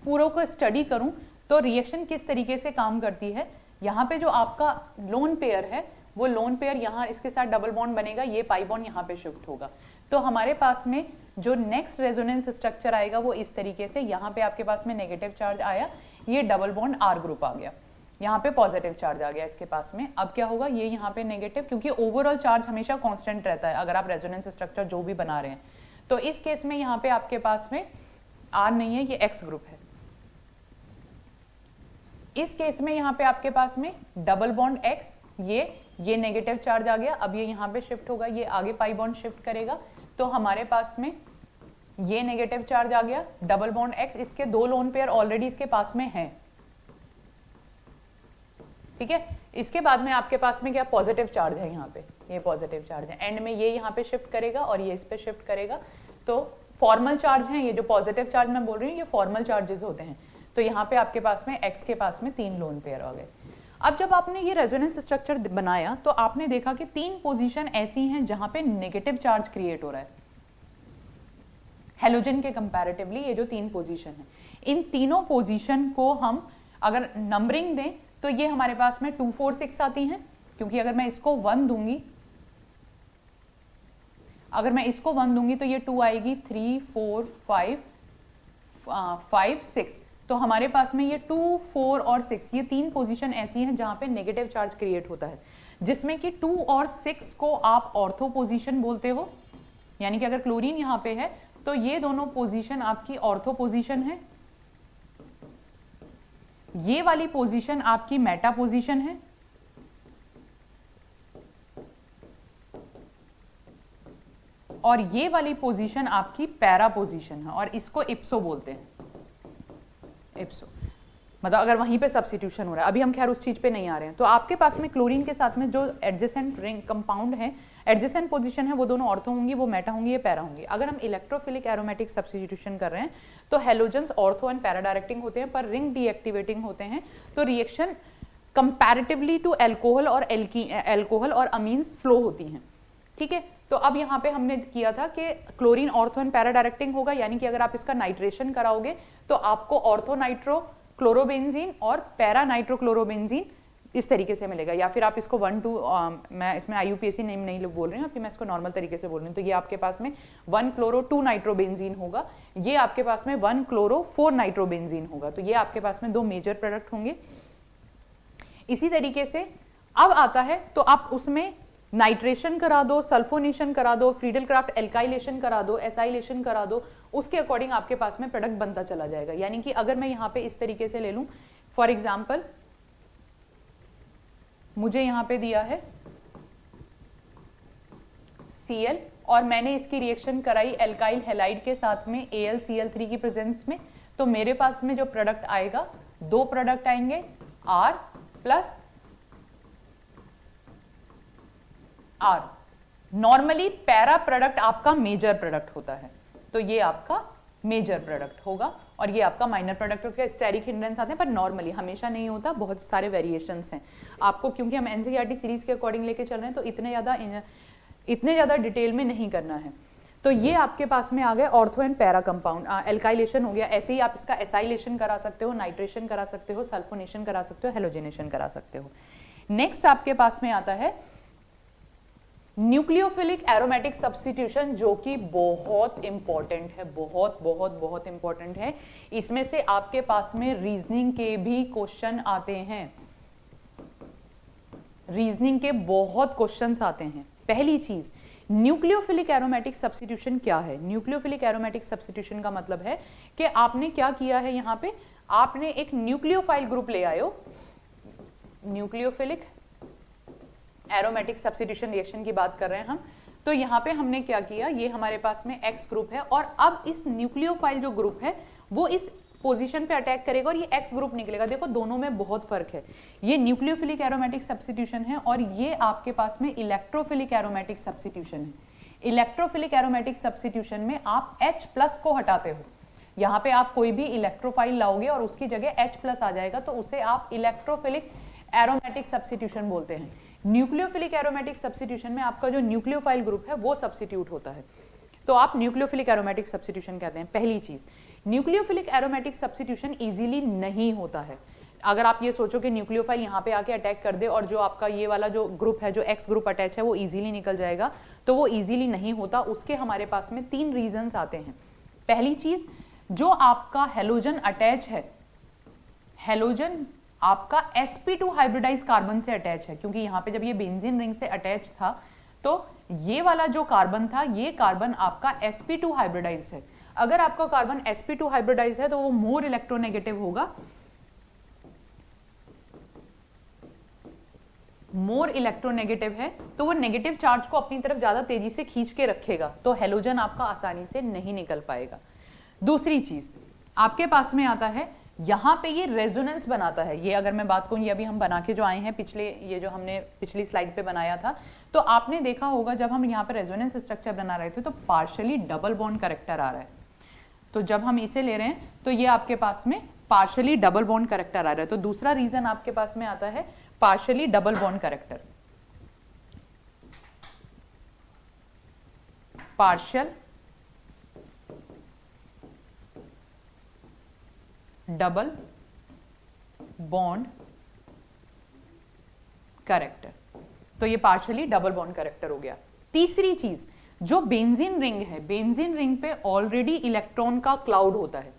पूरे को स्टडी करूं तो रिएक्शन किस तरीके से काम करती है। यहाँ पे जो आपका लोन पेयर है वो लोन पेयर यहाँ इसके साथ डबल बॉन्ड बनेगा, ये पाई बॉन्ड यहाँ पे शिफ्ट होगा, तो हमारे पास में जो नेक्स्ट रेजोनेंस स्ट्रक्चर आएगा वो इस तरीके से, यहाँ पे आपके पास में नेगेटिव चार्ज आया, ये डबल बॉन्ड आर ग्रुप आ गया, यहाँ पे पॉजिटिव चार्ज आ गया इसके पास में। अब क्या होगा, ये यहाँ पे नेगेटिव, क्योंकि ओवरऑल चार्ज हमेशा कांस्टेंट रहता है अगर आप रेजोनेंस स्ट्रक्चर जो भी बना रहे हैं। तो इस केस में यहाँ पे आपके पास में आर नहीं है, ये एक्स ग्रुप है। इस केस में यहाँ पे आपके पास में डबल बॉन्ड एक्स, ये नेगेटिव चार्ज आ गया, अब ये यहाँ पे शिफ्ट होगा, ये आगे पाई बॉन्ड शिफ्ट करेगा, तो हमारे पास में ये नेगेटिव चार्ज आ गया, डबल बॉन्ड एक्स, इसके दो लोन पेयर ऑलरेडी इसके पास में हैं, ठीक है। इसके बाद में आपके पास में क्या पॉजिटिव चार्ज है, यहाँ पे ये पॉजिटिव चार्ज है, एंड में ये यहाँ पे शिफ्ट करेगा और ये इस पे शिफ्ट करेगा, तो फॉर्मल चार्ज है, ये जो पॉजिटिव चार्ज मैं बोल रही हूँ ये फॉर्मल चार्जेस होते हैं। तो यहाँ पे आपके पास में एक्स के पास में 3 लोन पेयर आ गए। अब जब आपने ये रेजोनेंस स्ट्रक्चर बनाया तो आपने देखा कि 3 पोजीशन ऐसी हैं जहां पे नेगेटिव चार्ज क्रिएट हो रहा है हेलोजन के कंपैरेटिवली। ये जो 3 पोजीशन है, इन तीनों पोजीशन को हम अगर नंबरिंग दें तो ये हमारे पास में 2 4 6 आती हैं, क्योंकि अगर मैं इसको 1 दूंगी, अगर मैं इसको 1 दूंगी तो ये 2 आएगी, 3 4 5 6, तो हमारे पास में ये 2 4 और 6 ये 3 पोजीशन ऐसी हैं जहां पे नेगेटिव चार्ज क्रिएट होता है, जिसमें कि 2 और 6 को आप ऑर्थो पोजीशन बोलते हो, यानी कि अगर क्लोरीन यहाँ पे है तो ये दोनों पोजीशन आपकी ऑर्थो पोजीशन है, ये वाली पोजीशन आपकी मेटा पोजीशन है, और ये वाली पोजीशन आपकी पैरा पोजीशन है, और इसको इप्सो बोलते हैं, इप्सो मतलब अगर वहीं पे सब्स्टिट्यूशन हो रहा है। अभी हम खैर उस चीज पे नहीं आ रहे हैं। तो आपके पास में क्लोरीन के साथ में जो एडजेसेंट रिंग कंपाउंड है, एडजेसेंट पोजीशन है, वो दोनों ऑर्थो होंगी, वो मेटा होंगी, ये पैरा होंगी। अगर हम इलेक्ट्रोफिलिक एरोमेटिक सब्स्टिट्यूशन कर रहे हैं तो halogens ortho and para directing होते हैं, पर रिंग डीएक्टिवेटिंग होते हैं, तो रिएक्शन कंपैरेटिवली टू एल्कोहल और अमीन्स स्लो होती हैं, ठीक है। तो अब यहाँ पे हमने किया था कि chlorine ortho and para directing होगा, यानी कि अगर आप इसका नाइट्रेशन कराओगे तो आपको ऑर्थो नाइट्रो क्लोरोबेंजीन और पैरा नाइट्रो क्लोरोबेंजीन इस तरीके से मिलेगा, या फिर आप इसको 1 2 मैं इसमें IUPAC नेम नहीं बोल रही हूँ, अभी मैं इसको नॉर्मल तरीके से बोल रही हूँ। तो ये आपके पास में 1 क्लोरो 2 नाइट्रोबेंजीन होगा, ये आपके पास में 1 क्लोरो 4 नाइट्रोबेंजीन होगा, तो ये आपके पास में 2 मेजर प्रोडक्ट होंगे। इसी तरीके से अब आता है तो आप उसमें नाइट्रेशन करा दो, सल्फोनेशन करा दो, फ्रीडल क्राफ्ट एल्काइलेशन करा दो, एसाइलेशन करा दो, उसके अकॉर्डिंग आपके पास में प्रोडक्ट बनता चला जाएगा। यानी कि अगर मैं यहाँ पे इस तरीके से ले लूं, फॉर एग्जाम्पल मुझे यहाँ पे दिया है Cl और मैंने इसकी रिएक्शन कराई एल्काइल हैलाइड के साथ में AlCl3 की प्रेजेंस में, तो मेरे पास में जो प्रोडक्ट आएगा, 2 प्रोडक्ट आएंगे R plus R। Normally para product आपका मेजर प्रोडक्ट होता है, तो ये आपका मेजर प्रोडक्ट होगा और ये आपका माइनर प्रोडक्ट होगा। स्टेरिक हिंड्रेंस आते हैं पर नॉर्मली हमेशा नहीं होता, बहुत सारे वेरिएशंस हैं। आपको क्योंकि हम एनसीईआरटी सीरीज के अकॉर्डिंग लेके चल रहे हैं तो इतने ज़्यादा डिटेल में नहीं करना है। तो ये आपके पास में आ गए ortho and para compound, alkylation हो गया। ऐसे ही आप इसका एसाइलेशन करा सकते हो, नाइट्रेशन करा सकते हो, सल्फोनेशन करा सकते हो, हेलोजेनेशन करा सकते हो। नेक्स्ट आपके पास में आता है न्यूक्लियोफिलिक एरोमेटिक सब्स्टिट्यूशन, जो कि बहुत इंपॉर्टेंट है, बहुत बहुत बहुत इंपॉर्टेंट है। इसमें से आपके पास में रीजनिंग के भी क्वेश्चन आते हैं, रीजनिंग के बहुत क्वेश्चंस आते हैं। पहली चीज, न्यूक्लियोफिलिक एरोमेटिक सब्स्टिट्यूशन क्या है? न्यूक्लियोफिलिक एरोमेटिक सब्स्टिट्यूशन का मतलब है कि आपने क्या किया है, यहाँ पे आपने एक न्यूक्लियोफाइल ग्रुप ले आए हो, न्यूक्लियोफिलिक एरोमेटिक सब्स्टिट्यूशन रिएक्शन की बात कर रहे हैं हम। तो यहाँ पे हमने क्या किया, ये हमारे पास में X ग्रुप है और अब इस न्यूक्लियोफाइल जो ग्रुप है वो इस पोजीशन पे अटैक करेगा और ये X ग्रुप निकलेगा। देखो दोनों में बहुत फर्क है, ये न्यूक्लियोफिलिक एरोमेटिक सब्स्टिट्यूशन है और ये आपके पास में इलेक्ट्रोफिलिक एरोमेटिक सब्स्टिट्यूशन है। इलेक्ट्रोफिलिक एरोमेटिक सब्स्टिट्यूशन में आप H+ को हटाते हो, यहाँ पे आप कोई भी इलेक्ट्रोफाइल लाओगे और उसकी जगह H+ आ जाएगा, तो उसे आप इलेक्ट्रोफिलिक एरोमेटिक सब्स्टिट्यूशन बोलते हैं। न्यूक्लियोफिलिक एरोमेटिक सब्स्टिट्यूशन में आपका जो न्यूक्लियोफाइल ग्रुप है वो सब्स्टिट्यूट होता है, तो आप न्यूक्लियोफिलिक एरोमेटिक सब्स्टिट्यूशन कहते हैं। पहली चीज, न्यूक्लियोफिलिक एरोमेटिक सब्स्टिट्यूशन इजीली नहीं होता है। अगर आप ये सोचो कि न्यूक्लियोफाइल यहाँ पे आके अटैक कर दे और जो आपका ये वाला जो ग्रुप है, जो एक्स ग्रुप अटैच है, वो इजीली निकल जाएगा, तो वो इजीली नहीं होता। उसके हमारे पास में 3 रीजंस आते हैं। पहली चीज, जो आपका हेलोजन अटैच है, हेलोजन आपका sp2 हाइब्रिडाइज कार्बन से अटैच है, क्योंकि यहाँ पे जब ये बेंजीन रिंग से अटैच था तो ये वाला जो कार्बन था, ये कार्बन आपका sp2 हाइब्रिडाइज है। अगर आपका कार्बन sp2 हाइब्रिडाइज है तो वो मोर इलेक्ट्रोनेगेटिव होगा, मोर इलेक्ट्रोनेगेटिव है, तो वो नेगेटिव चार्ज को अपनी तरफ ज्यादा तेजी से खींच के रखेगा, तो हेलोजन आपका आसानी से नहीं निकल पाएगा। दूसरी चीज आपके पास में आता है, यहाँ पे ये रेजोनेंस बनाता है। ये अगर मैं बात करूँ, ये अभी हम बना के जो आए हैं पिछले, ये जो हमने पिछली स्लाइड पे बनाया था, तो आपने देखा होगा जब हम यहाँ पे रेजोनेंस स्ट्रक्चर बना रहे थे तो पार्शियली डबल बॉन्ड कैरेक्टर आ रहा है। तो जब हम इसे ले रहे हैं तो ये आपके पास में पार्शियली डबल बॉन्ड कैरेक्टर आ रहा है। तो दूसरा रीजन आपके पास में आता है partially double bond character, partial double bond character, तो ये पार्शियली डबल बॉन्ड कैरेक्टर हो गया। तीसरी चीज, जो बेंजीन रिंग है, बेंजीन रिंग पे ऑलरेडी इलेक्ट्रॉन का क्लाउड होता है।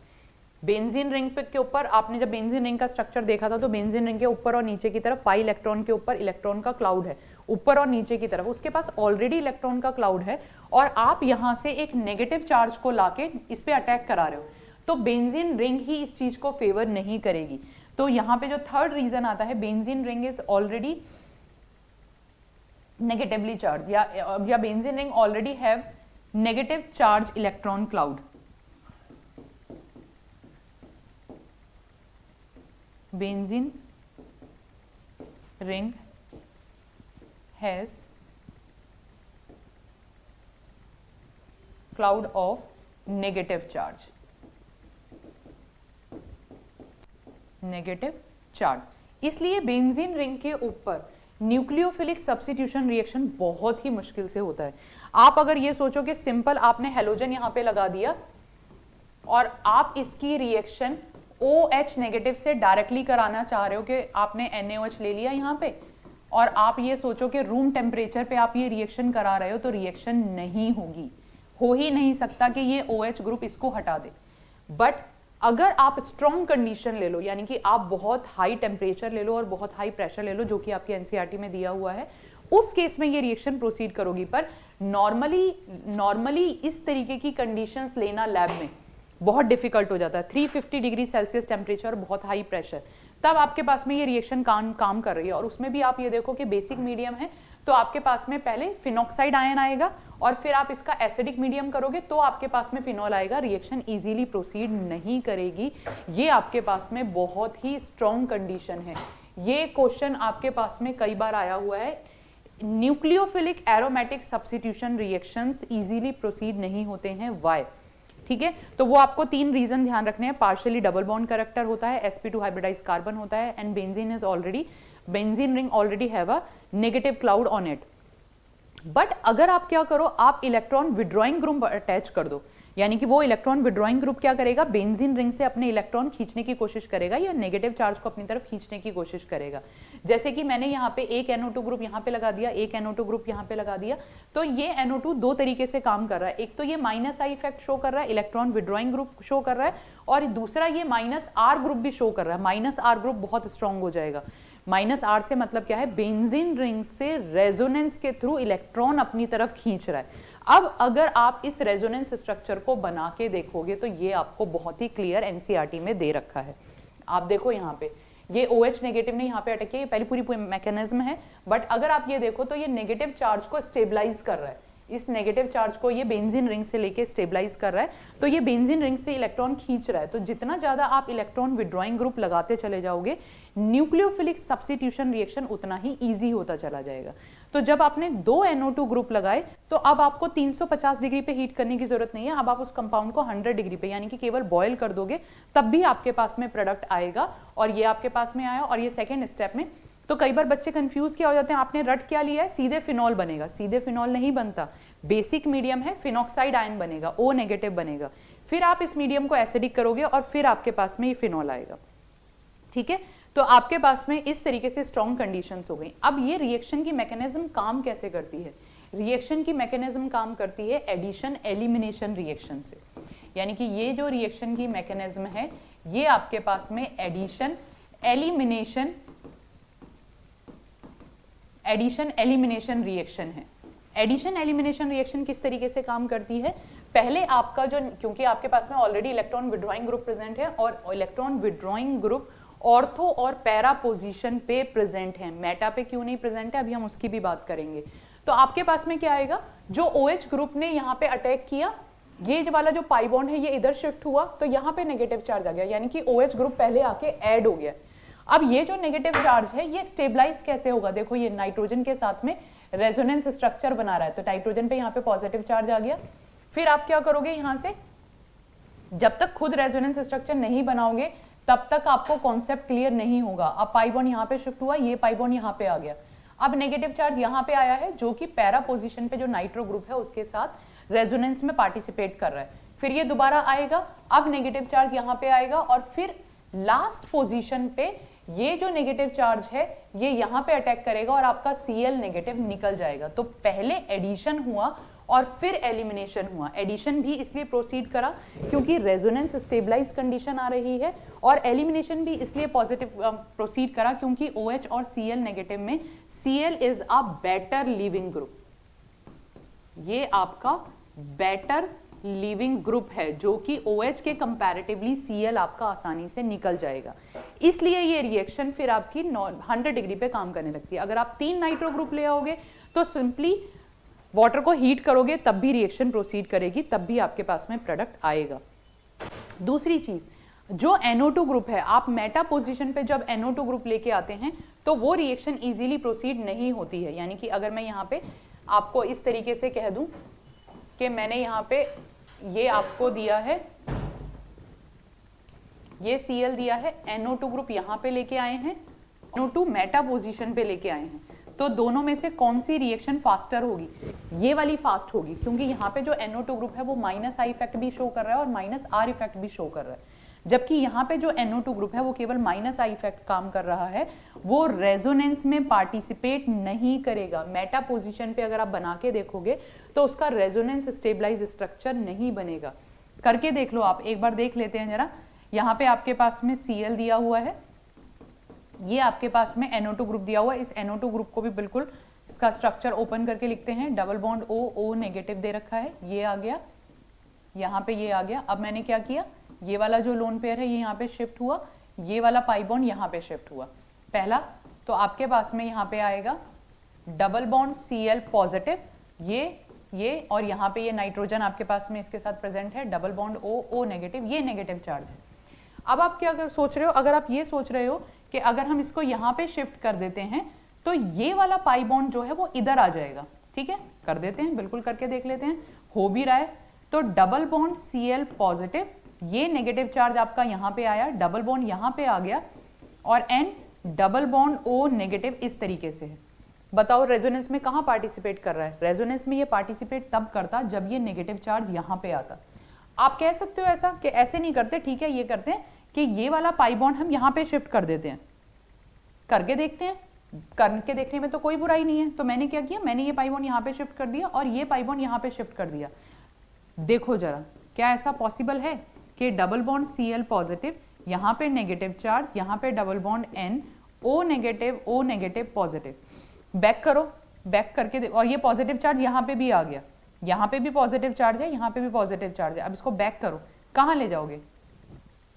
बेंजीन रिंग पे के ऊपर आपने जब बेंजीन रिंग का स्ट्रक्चर देखा था तो बेंजीन रिंग के ऊपर और नीचे की तरफ पाई इलेक्ट्रॉन के ऊपर इलेक्ट्रॉन का क्लाउड है, ऊपर और नीचे की तरफ उसके पास ऑलरेडी इलेक्ट्रॉन का क्लाउड है, और आप यहां से एक नेगेटिव चार्ज को लाके इस पे अटैक करा रहे हो, तो बेंजीन रिंग ही इस चीज को फेवर नहीं करेगी। तो यहाँ पे जो थर्ड रीजन आता है, benzene ring is already negatively charge, या benzene ring already have negative charge electron cloud. Benzene ring has cloud of negative charge, negative charge, इसलिए बेंजीन रिंग के ऊपर न्यूक्लियोफिलिक सब्स्टिट्यूशन रिएक्शन बहुत ही मुश्किल से होता है। आप अगर ये सोचो कि सिंपल आपने हेलोजन यहां पे लगा दिया और आप इसकी रिएक्शन OH नेगेटिव से डायरेक्टली कराना चाह रहे हो, कि आपने NaOH ले लिया यहां पे और आप ये सोचो कि रूम टेम्परेचर पे आप ये रिएक्शन करा रहे हो, तो रिएक्शन नहीं होगी, हो ही नहीं सकता कि ये OH ग्रुप इसको हटा दे। बट अगर आप स्ट्रॉन्ग कंडीशन ले लो, यानी कि आप बहुत हाई टेम्परेचर ले लो और बहुत हाई प्रेशर ले लो, जो कि आपके एनसीईआरटी में दिया हुआ है, उस केस में ये रिएक्शन प्रोसीड करोगी। पर नॉर्मली इस तरीके की कंडीशंस लेना लैब में बहुत डिफिकल्ट हो जाता है। 350 डिग्री सेल्सियस टेम्परेचर, बहुत हाई प्रेशर, तब आपके पास में ये रिएक्शन काम कर रही है। और उसमें भी आप ये देखो कि बेसिक मीडियम है, तो आपके पास में पहले फिनॉक्साइड आयन आएगा और फिर आप इसका एसिडिक मीडियम करोगे तो आपके पास में फिनॉल आएगा। रिएक्शन इजीली प्रोसीड नहीं करेगी, ये आपके पास में बहुत ही स्ट्रॉन्ग कंडीशन है। ये क्वेश्चन आपके पास में कई बार आया हुआ है। Nucleophilic aromatic substitution reactions easily proceed नहीं होते हैं, व्हाई? ठीक है, तो वो आपको 3 रीजन ध्यान रखने हैं। पार्शियली डबल बॉन्ड कैरेक्टर होता है, sp2 हाइब्रिडाइज कार्बन होता है, and benzene ring already have a negative cloud on it. But अगर आप क्या करो, आप इलेक्ट्रॉन विड्रॉइंग ग्रुप अटैच कर दो, यानी कि वो इलेक्ट्रॉन विड्रॉइंग ग्रुप क्या करेगा, बेंजीन रिंग से अपने इलेक्ट्रॉन खींचने की कोशिश करेगा या नेगेटिव चार्ज को अपनी तरफ खींचने की कोशिश करेगा। जैसे कि मैंने यहाँ पे एक NO2 ग्रुप यहाँ पे लगा दिया, एक NO2 ग्रुप यहाँ पे लगा दिया, तो ये NO2 दो तरीके से काम कर रहा है। एक तो ये -I इफेक्ट शो कर रहा है, इलेक्ट्रॉन विड्रॉइंग ग्रुप शो कर रहा है, और दूसरा ये -R ग्रुप भी शो कर रहा है। -R ग्रुप बहुत स्ट्रॉन्ग हो जाएगा। -R से मतलब क्या है, बेंजीन रिंग से रेजोनेंस के थ्रू इलेक्ट्रॉन अपनी तरफ खींच रहा है। अब अगर आप इस रेजोनेंस स्ट्रक्चर को बना के देखोगे तो ये आपको बहुत ही क्लियर एनसीईआरटी में दे रखा है। आप देखो यहाँ पे ये OH नेगेटिव ने यहाँ पे अटैक किया, ये पहली पूरी मैकेनिज्म है। बट अगर आप ये देखो तो ये नेगेटिव चार्ज को स्टेबलाइज कर रहा है, इस नेगेटिव चार्ज को ये बेंजीन रिंग से लेके स्टेबलाइज कर रहा है, तो ये बेंजीन रिंग से इलेक्ट्रॉन खींच रहा है। तो जितना ज्यादा आप इलेक्ट्रॉन विड्रॉइंग ग्रुप लगाते चले जाओगे, न्यूक्लियोफिलिक सब्स्टिट्यूशन रिएक्शन उतना ही इजी होता चला जाएगा। तो जब आपने 2 NO2 ग्रुप लगाए तो अब आपको 350 डिग्री पे हीट करने की जरूरत नहीं है। अब आप उस कंपाउंड को 100 डिग्री पे, यानी कि केवल बॉयल कर दोगे, तब भी आपके पास में प्रोडक्ट आएगा। और ये आपके पास में आया, और ये सेकेंड स्टेप में तो कई बार बच्चे कंफ्यूज क्या हो जाते हैं, आपने रट क्या लिया है, सीधे फिनॉल बनेगा, सीधे फिनॉल नहीं बनता, बेसिक मीडियम है, फिनॉक्साइड आयन बनेगा, O नेगेटिव बनेगा, फिर आप इस मीडियम को एसिडिक करोगे और फिर आपके पास में ये फिनॉल आएगा, ठीक है। तो आपके पास में इस तरीके से स्ट्रॉन्ग कंडीशंस हो गई। अब ये रिएक्शन की मैकेनिज्म काम कैसे करती है, रिएक्शन की मैकेनिज्म काम करती है एडिशन एलिमिनेशन रिएक्शन से, यानी कि ये जो रिएक्शन की मैकेनिज्म है ये आपके पास में एडिशन एलिमिनेशन रिएक्शन है। एडिशन एलिमिनेशन रिएक्शन किस तरीके से काम करती है, पहले आपका जो, क्योंकि आपके पास में already electron withdrawing group present है और इलेक्ट्रॉन विड्रॉइंग ग्रुप ऑर्थो और पैरा पोजीशन पे प्रेजेंट है, मेटा पे क्यों नहीं प्रेजेंट है, अभी हम उसकी भी बात करेंगे। तो आपके पास में क्या आएगा, जो OH ग्रुप ने यहाँ पे अटैक किया, ये वाला जो पाई बॉन्ड है ये इधर शिफ्ट हुआ तो यहाँ पे नेगेटिव चार्ज आ गया, यानी कि OH ग्रुप पहले आके ऐड हो गया। अब ये जो नेगेटिव चार्ज है ये स्टेबलाइज कैसे होगा, देखो ये नाइट्रोजन के साथ में रेजोनेंस स्ट्रक्चर बना रहा है, तो नाइट्रोजन पे यहाँ पे पॉजिटिव चार्ज आ गया। फिर आप क्या करोगे, यहाँ से जब तक खुद रेजोनेंस स्ट्रक्चर नहीं बनाओगे तब तक आपको कॉन्सेप्ट क्लियर नहीं होगा। अब पाई बॉन्ड यहाँ पे शिफ्ट हुआ, ये पाई बॉन्ड यहाँ पे आ गया, अब नेगेटिव चार्ज यहाँ पे आया है जो कि पैरा पोजीशन पे जो नाइट्रो ग्रुप है उसके साथ रेजोनेंस में पार्टिसिपेट कर रहा है। फिर ये दोबारा आएगा, अब नेगेटिव चार्ज यहाँ पे आएगा और फिर लास्ट पोजीशन पे ये जो नेगेटिव चार्ज है ये यहाँ पे अटैक करेगा और आपका Cl नेगेटिव निकल जाएगा। तो पहले एडिशन हुआ और फिर एलिमिनेशन हुआ। एडिशन भी इसलिए प्रोसीड करा क्योंकि रेजोनेंस स्टेबलाइज कंडीशन आ रही है, और एलिमिनेशन भी इसलिए पॉजिटिव प्रोसीड करा क्योंकि OH और Cl नेगेटिव में Cl is a better leaving group, ये आपका बेटर लीविंग ग्रुप है जो कि OH के कंपैरेटिवली Cl आपका आसानी से निकल जाएगा, इसलिए ये रिएक्शन फिर आपकी 100 डिग्री पे काम करने लगती है। अगर आप 3 नाइट्रो ग्रुप ले आओगे तो सिंपली वाटर को हीट करोगे तब भी रिएक्शन प्रोसीड करेगी, तब भी आपके पास में प्रोडक्ट आएगा। दूसरी चीज, जो NO2 ग्रुप है, आप मेटा पोजीशन पे जब NO2 ग्रुप लेके आते हैं तो वो रिएक्शन इजीली प्रोसीड नहीं होती है। यानी कि अगर मैं यहाँ पे आपको इस तरीके से कह दूं कि मैंने यहाँ पे ये आपको दिया है, ये Cl दिया है, NO2 ग्रुप यहाँ पे लेके आए हैं, NO2 मेटा पोजीशन पे लेके आए हैं, तो दोनों में से कौन सी रिएक्शन फास्टर होगी, ये वाली फास्ट होगी, क्योंकि यहाँ पे जो NO2 ग्रुप है वो -I इफेक्ट भी शो कर रहा है और -R इफेक्ट भी शो कर रहा है, जबकि यहाँ पे जो NO2 ग्रुप है वो केवल -I इफेक्ट काम कर रहा है, वो रेजोनेंस में पार्टिसिपेट नहीं करेगा। मेटा पोजीशन पे अगर आप बना के देखोगे तो उसका रेजोनेंस स्टेबलाइज स्ट्रक्चर नहीं बनेगा। करके देख लो आप, एक बार देख लेते हैं जरा। यहाँ पे आपके पास में Cl दिया हुआ है, ये आपके पास में NO2 ग्रुप दिया हुआ है, इस NO2 ग्रुप को भी बिल्कुल इसका स्ट्रक्चर ओपन करके लिखते हैं। डबल बॉन्ड O नेगेटिव दे रखा है, ये आ गया, यहाँ पे ये आ गया। अब मैंने क्या किया, ये वाला जो लोन पेयर है ये यहाँ पे शिफ्ट हुआ, ये वाला पाई बॉन्ड यहाँ पे शिफ्ट हुआ पहला, तो आपके पास में यहाँ पे आएगा डबल बॉन्ड Cl पॉजिटिव, ये और यहाँ पे ये नाइट्रोजन आपके पास में इसके साथ प्रेजेंट है, डबल बॉन्ड O नेगेटिव, ये नेगेटिव चार्ज है। अब आप क्या अगर सोच रहे हो, अगर आप ये सोच रहे हो कि अगर हम इसको यहाँ पे शिफ्ट कर देते हैं तो ये वाला पाई बॉन्ड जो है वो इधर आ जाएगा, ठीक है, कर देते हैं, बिल्कुल करके देख लेते हैं, हो भी रहा है। तो डबल बॉन्ड Cl पॉजिटिव, ये नेगेटिव चार्ज आपका यहाँ पे आया, डबल बॉन्ड यहाँ पे आ गया, और N double bond O negative इस तरीके से है। बताओ रेजोनेंस में कहाँ पार्टिसिपेट कर रहा है, रेजोनेंस में ये पार्टिसिपेट तब करता जब ये नेगेटिव चार्ज यहाँ पे आता। आप कह सकते हो ऐसा कि ऐसे नहीं करते, ठीक है, ये करते हैं कि ये वाला पाई बॉन्ड हम यहाँ पे शिफ्ट कर देते हैं, करके देखते हैं, करके देखने में तो कोई बुराई नहीं है। तो मैंने क्या किया, मैंने ये पाई बॉन्ड यहाँ पे शिफ्ट कर दिया और ये पाई बॉन्ड यहाँ पे शिफ्ट कर दिया। देखो जरा, क्या ऐसा पॉसिबल है कि डबल बॉन्ड Cl पॉजिटिव, यहाँ पे नेगेटिव चार्ज, यहाँ पे double bond N O negative positive, back करो, बैक करके और ये पॉजिटिव चार्ज यहाँ पे भी आ गया, यहाँ पे भी पॉजिटिव चार्ज है, यहाँ पे भी पॉजिटिव चार्ज है। अब इसको बैक करो, कहाँ ले जाओगे,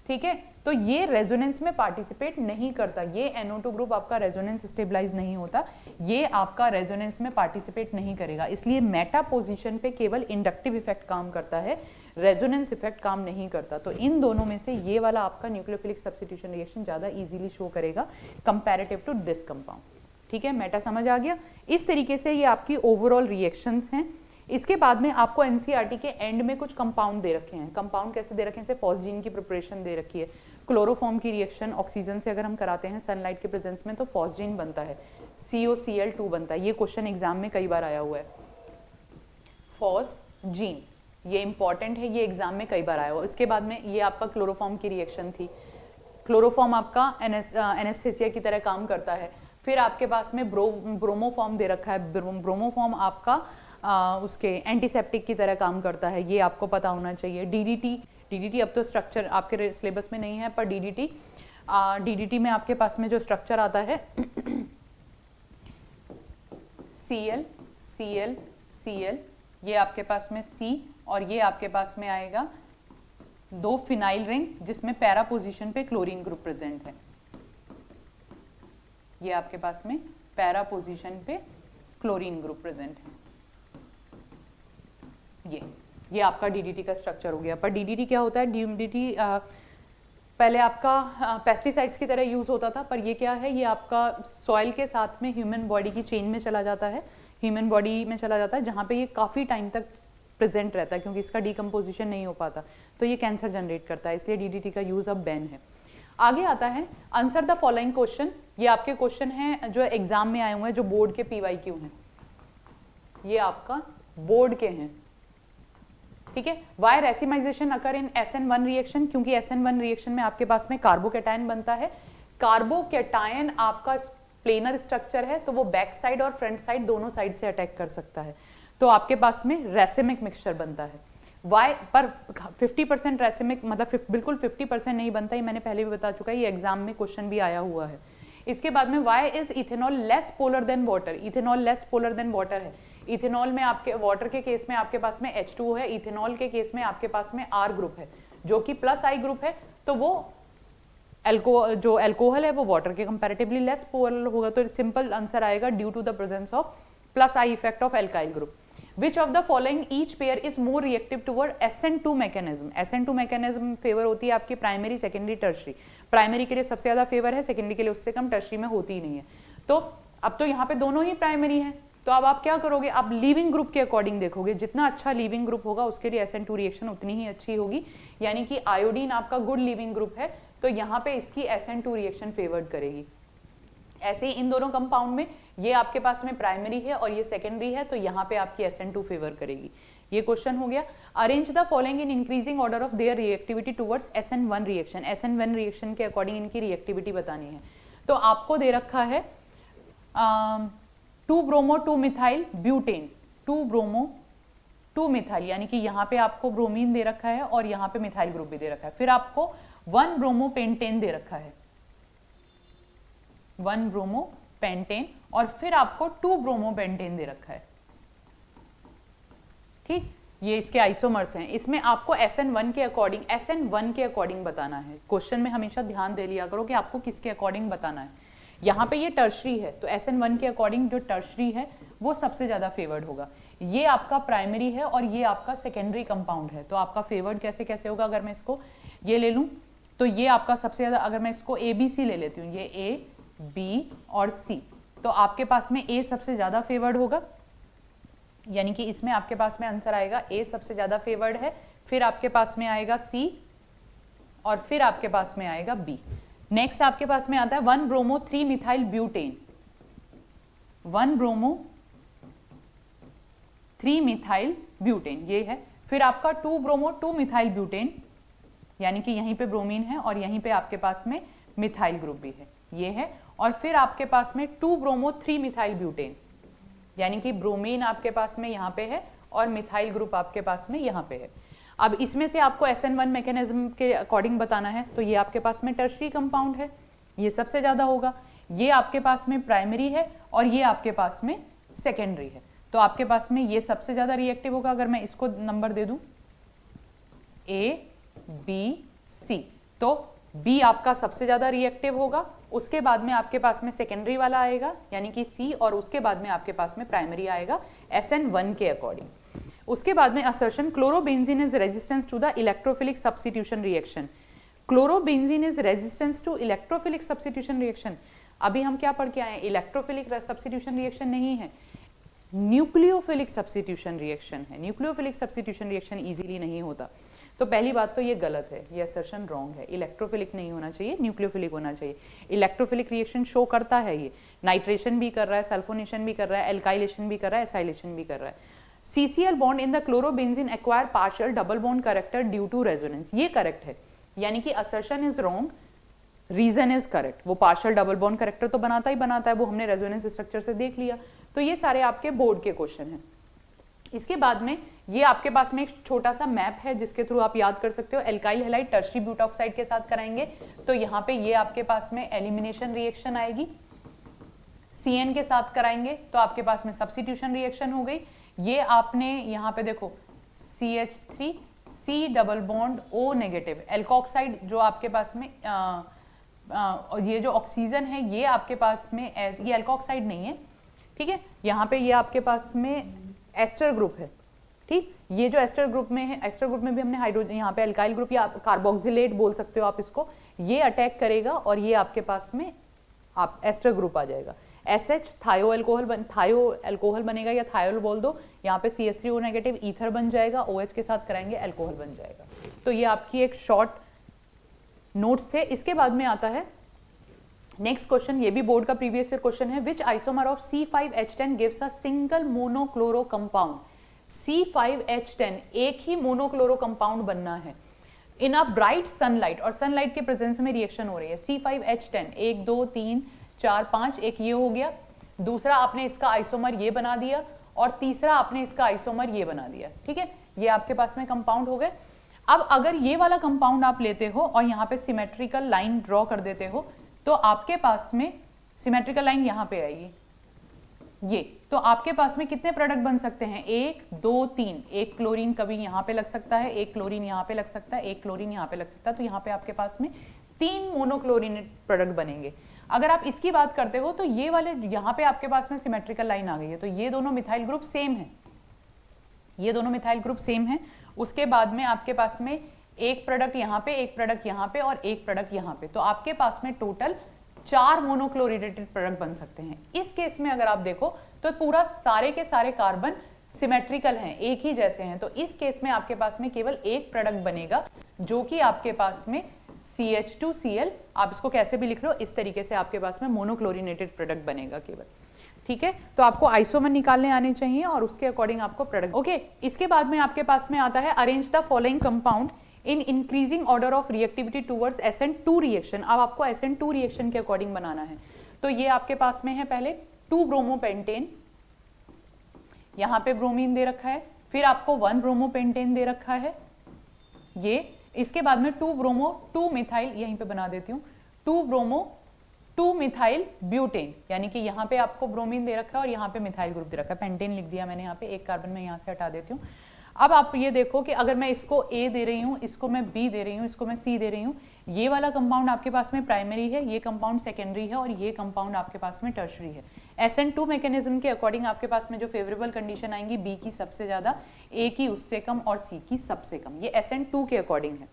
ठीक है, तो ये रेजोनेंस में पार्टिसिपेट नहीं करता, ये NO2 ग्रुप आपका रेजोनेंस स्टेबलाइज नहीं होता, ये आपका रेजोनेंस में पार्टिसिपेट नहीं करेगा। इसलिए मेटा पोजीशन पे केवल इंडक्टिव इफेक्ट काम करता है, रेजोनेंस इफेक्ट काम नहीं करता। तो इन दोनों में से ये वाला आपका न्यूक्लियोफिलिक सब्स्टिट्यूशन रिएक्शन ज्यादा इजीली शो करेगा कंपैरेटिव टू दिस कंपाउंड, ठीक है, मेटा समझ आ गया। इस तरीके से ये आपकी ओवरऑल रिएक्शंस हैं। इसके बाद में आपको एनसीईआरटी के एंड में कुछ कंपाउंड दे रखे हैं। कंपाउंड कैसे दे रखे हैं, जैसे फॉस्जीन की प्रिपरेशन दे रखी है, क्लोरोफॉर्म की रिएक्शन ऑक्सीजन से अगर हम कराते हैं सनलाइट के प्रेजेंस में तो फॉस्जीन बनता है, COCl2 बनता है। ये क्वेश्चन एग्जाम में कई बार आया हुआ है, फॉस्जीन, ये इंपॉर्टेंट है, ये एग्जाम में कई बार आया हुआ। इसके बाद में ये आपका क्लोरोफॉर्म की रिएक्शन थी, क्लोरोफॉर्म आपका एनेस्थेसिया की तरह काम करता है। फिर आपके पास में ब्रोमोफॉर्म दे रखा है, ब्रोमोफॉर्म आपका उसके एंटीसेप्टिक की तरह काम करता है, ये आपको पता होना चाहिए। डीडीटी अब तो स्ट्रक्चर आपके सिलेबस में नहीं है, पर डीडीटी में आपके पास में जो स्ट्रक्चर आता है Cl, ये आपके पास में C और ये आपके पास में आएगा 2 फिनाइल रिंग जिसमें पैरा पोजीशन पे क्लोरीन ग्रुप प्रेजेंट है। ये आपके पास में पैरा पोजीशन पे क्लोरीन ग्रुप प्रेजेंट है। ये आपका डीडीटी का स्ट्रक्चर हो गया। पर डीडीटी क्या होता है, डीडीटी पहले आपका पेस्टिसाइड्स की तरह यूज होता था, पर ये क्या है, ये आपका सॉइल के साथ में ह्यूमन बॉडी की चेन में चला जाता है, ह्यूमन बॉडी में चला जाता है, जहाँ पे ये काफ़ी टाइम तक प्रेजेंट रहता है क्योंकि इसका डीकम्पोजिशन नहीं हो पाता, तो ये कैंसर जनरेट करता है, इसलिए डीडीटी का यूज अब बैन है। आगे आता है आंसर द फॉलोइंग क्वेश्चन। ये आपके क्वेश्चन हैं जो एग्जाम में आए हुए हैं, जो बोर्ड के PYQ हैं, ये आपका बोर्ड के हैं, ठीक है। वाई रेसिमाइजेशन अकर इन SN1 रिएक्शन, क्योंकि SN1 रिएक्शन में आपके पास में कार्बोकेटायन बनता है। कार्बोकेटायन आपका प्लेनर स्ट्रक्चर है, तो वो बैक साइड और फ्रंट साइड दोनों साइड से अटैक कर सकता है, तो आपके पास में रेसिमिक मिक्सचर बनता है। वाई पर 50% रेसिमिक मतलब बिल्कुल 50% नहीं बनता, ही मैंने पहले भी बता चुका है, ये एग्जाम में क्वेश्चन भी आया हुआ है। इसके बाद में why is ethanol less polar than water, ethanol less polar than water है। इथेनॉल में आपके वाटर के केस में आपके पास में H2 है, इथेनॉल के केस में आपके पास में R ग्रुप है जो कि +I ग्रुप है, तो वो जो अल्कोहल है वो वाटर के कंपैरेटिवली लेस पोलर होगा, तो सिंपल आंसर आएगा due to the presence of +I effect of alkyl group. Which of the following each pair is more reactive toward SN2 mechanism? SN2 mechanism favour होती है आपकी प्राइमरी, सेकेंडरी, टर्शरी। प्राइमरी के लिए सबसे ज्यादा फेवर है, सेकेंडरी के लिए उससे कम, टर्शरी में होती ही नहीं है। तो अब तो यहाँ पे दोनों ही प्राइमरी हैं, तो अब आप क्या करोगे, आप लीविंग ग्रुप के अकॉर्डिंग देखोगे, जितना अच्छा लीविंग ग्रुप होगा उसके लिए SN2 रिएक्शन उतनी ही अच्छी होगी, यानी कि आयोडीन आपका गुड लीविंग ग्रुप है, तो यहाँ पे इसकी SN2 रिएक्शन फेवर्ड करेगी। ऐसे ही इन दोनों कंपाउंड में ये आपके पास में प्राइमरी है और ये सेकेंडरी है, तो यहाँ पे आपकी SN2 फेवर करेगी। ये क्वेश्चन हो गया। Arrange the following in increasing order of their reactivity towards SN1 reaction. SN1 reaction के अकॉर्डिंग इनकी रिएक्टिविटी बतानी है, तो आपको दे रखा है 2 bromo 2 methyl butane, 2 bromo 2 methyl, यानी कि यहाँ पे आपको ब्रोमीन दे रखा है और यहाँ पे मिथाइल ग्रुप भी दे रखा है। फिर आपको 1 ब्रोमो पेंटेन दे रखा है, 1 ब्रोमो पेंटेन, और फिर आपको 2 ब्रोमो पेंटेन दे रखा है, ठीक। ये इसके आइसोमर्स हैं। इसमें आपको SN1 के अकॉर्डिंग बताना है। क्वेश्चन में हमेशा ध्यान दे लिया करो कि आपको किसके अकॉर्डिंग बताना है। यहाँ पे ये टर्शरी है, तो SN1 के अकॉर्डिंग जो टर्शरी है वो सबसे ज्यादा फेवर्ड होगा। ये आपका प्राइमरी है और ये आपका सेकेंडरी कंपाउंड है, तो आपका फेवर्ड कैसे कैसे होगा, अगर मैं इसको ये ले लूं तो ये आपका सबसे ज्यादा, अगर मैं इसको ABC ले लेती हूँ, ये A, B और C, तो आपके पास में A सबसे ज्यादा फेवर्ड होगा, यानी कि इसमें आपके पास में आंसर आएगा A सबसे ज्यादा फेवर्ड है, फिर आपके पास में आएगा C और फिर आपके पास में आएगा B। नेक्स्ट आपके पास में आता है 1 bromo 3 methyl butane, 1 bromo 3 methyl butane ये है। फिर आपका 2 ब्रोमो 2 मिथाइल ब्यूटेन, यानी कि यहीं पे ब्रोमीन है और यहीं पे आपके पास में मिथाइल ग्रुप भी है, ये है। और फिर आपके पास में 2 ब्रोमो 3 मिथाइल ब्यूटेन, यानी कि ब्रोमीन आपके पास में यहाँ पे है और मिथाइल ग्रुप आपके पास में यहाँ पे है। अब इसमें से आपको SN1 मैकेनिज्म के अकॉर्डिंग बताना है, तो ये आपके पास में टर्शरी कंपाउंड है, ये सबसे ज्यादा होगा, ये आपके पास में प्राइमरी है और ये आपके पास में सेकेंडरी है, तो आपके पास में ये सबसे ज्यादा रिएक्टिव होगा। अगर मैं इसको नंबर दे दूं A, B, C, तो B आपका सबसे ज्यादा रिएक्टिव होगा, उसके बाद में आपके पास में सेकेंडरी वाला आएगा यानी कि C, और उसके बाद में आपके पास में प्राइमरी आएगा SN1 के अकॉर्डिंग। उसके बाद में assertion chlorobenzene is resistance to the electrophilic substitution reaction. Chlorobenzene is resistance to electrophilic substitution reaction. अभी हम क्या पढ़ के आए हैं, इलेक्ट्रोफिलिक सब्स्टिट्यूशन रिएक्शन नहीं है, न्यूक्लियोफिलिक सब्स्टिट्यूशन रिएक्शन है। न्यूक्लियोफिलिक सब्स्टिट्यूशन रिएक्शन इजीली नहीं होता। तो पहली बात तो ये गलत है, ये असर्शन रॉन्ग है। इलेक्ट्रोफिलिक नहीं होना चाहिए, न्यूक्लियोफिलिक होना चाहिए। इलेक्ट्रोफिलिक रिएक्शन शो करता है, ये नाइट्रेशन भी कर रहा है, सल्फोनेशन भी कर रहा है, एल्काइलेशन भी कर रहा है, एसाइलेशन भी कर रहा है। CCl bond in the chlorobenzene acquire partial double bond character due to resonance, ये करेक्ट है, यानी कि assertion is wrong, reason is correct. वो पार्शियल डबल बॉन्ड करेक्टर तो बनाता ही बनाता है, वो हमने रेजोनेंस स्ट्रक्चर से देख लिया। तो ये सारे आपके बोर्ड के क्वेश्चन हैं। इसके बाद में ये आपके पास में एक छोटा सा मैप है जिसके थ्रू आप याद कर सकते हो। एल्काइल हैलाइड टर्शरी ब्यूटॉक्साइड के साथ कराएंगे तो यहाँ पे ये आपके पास में एलिमिनेशन रिएक्शन आएगी। CN के साथ कराएंगे तो आपके पास में सब्स्टिट्यूशन रिएक्शन हो गई। ये आपने यहाँ पे देखो CH3 C double bond O negative, alkoxide जो आपके पास में ये जो ऑक्सीजन है ये आपके पास में ये एल्कोक्साइड नहीं है, ठीक है। यहाँ पे ये आपके पास में एस्टर ग्रुप है, ठीक। ये जो एस्टर ग्रुप में है, एस्टर ग्रुप में भी हमने हाइड्रोजन, यहाँ पे अल्काइल ग्रुप या कार्बोक्सिलेट बोल सकते हो आप इसको, ये अटैक करेगा और ये आपके पास में आप एस्टर ग्रुप आ जाएगा। SH थायो अल्कोहल बनेगा या थायोल बोल दो, यहाँ पे CH3O नेगेटिव ईथर बन जाएगा, OH के साथ कराएंगे अल्कोहल बन जाएगा। तो ये आपकी एक शॉर्ट नोट्स है। इसके बाद में आता है नेक्स्ट क्वेश्चन, ये भी बोर्ड का प्रीवियस ईयर क्वेश्चन है। Which isomer of C5H10 gives a single monochloro compound. C5H10 एक ही मोनोक्लोरो कंपाउंड बनना है इन अ ब्राइट सनलाइट, और सनलाइट के प्रेजेंस में रिएक्शन हो रही है। C5H10 1 2 3 4 5, एक ये हो गया, दूसरा आपने इसका आइसोमर ये बना दिया और तीसरा आपने इसका आइसोमर ये बना दिया, ठीक है। ये आपके पास में कंपाउंड हो गए। अब अगर ये वाला कंपाउंड आप लेते हो और यहाँ पे सिमेट्रिकल लाइन ड्रॉ कर देते हो तो आपके पास में सिमेट्रिकल लाइन यहाँ पे आएगी ये, तो आपके पास में कितने प्रोडक्ट बन सकते हैं, 1 2 3। एक क्लोरीन कभी यहाँ पे लग सकता है, एक क्लोरीन यहाँ पे लग सकता है, एक क्लोरीन यहाँ पे लग सकता है, तो यहाँ पे आपके पास में 3 मोनोक्लोरिनेट प्रोडक्ट बनेंगे। अगर आप इसकी बात करते हो तो ये वाले यहाँ पे आपके पास में सिमेट्रिकल लाइन आ गई है, तो ये दोनों मिथाइल ग्रुप सेम है, ये दोनों मिथाइल ग्रुप सेम है। उसके बाद में आपके पास में एक प्रोडक्ट यहाँ पे, एक प्रोडक्ट यहाँ पे और एक प्रोडक्ट यहाँ पे, तो आपके पास में टोटल 4 मोनोक्लोरिनेटेड प्रोडक्ट बन सकते हैं। इस केस में अगर आप देखो तो पूरा सारे के सारे कार्बन सिमेट्रिकल हैं, एक ही जैसे हैं, तो इस केस में आपके पास में केवल एक प्रोडक्ट बनेगा जो कि आपके पास में CH2Cl, आप इसको कैसे भी लिख लो, इस तरीके से आपके पास में मोनोक्लोरिनेटेड प्रोडक्ट बनेगा केवल, ठीक है। तो आपको आइसोमर निकालने आने चाहिए और उसके अकॉर्डिंग आपको प्रोडक्ट, ओके। इसके बाद में आपके पास में आता है arrange the following compound in increasing order of reactivity towards SN2 reaction. अब आपको SN2 रिएक्शन के अकॉर्डिंग बनाना है। तो ये आपके पास में है पहले 2 ब्रोमोपेंटेन, यहाँ पे ब्रोमीन दे रखा है, फिर आपको 1 ब्रोमोपेंटेन दे रखा है ये, इसके बाद में 2 ब्रोमो 2 मिथाइल, यहीं पे बना देती हूँ, 2 ब्रोमो 2 मिथाइल ब्यूटेन, यानी कि यहाँ पे आपको ब्रोमीन दे रखा है और यहाँ पे मिथाइल ग्रुप दे रखा है, पेंटेन लिख दिया मैंने यहाँ पे, एक कार्बन में यहाँ से हटा देती हूँ। अब आप ये देखो कि अगर मैं इसको A दे रही हूँ, इसको मैं B दे रही हूँ, इसको मैं C दे रही हूँ, ये वाला कंपाउंड आपके पास में प्राइमरी है, ये कंपाउंड सेकेंडरी है और ये कंपाउंड आपके पास में टर्शरी है। SN2 मैकेनिज्म के अकॉर्डिंग आपके पास में जो फेवरेबल कंडीशन आएंगी, B की सबसे ज्यादा, A की उससे कम और C की सबसे कम, ये SN2 के अकॉर्डिंग है।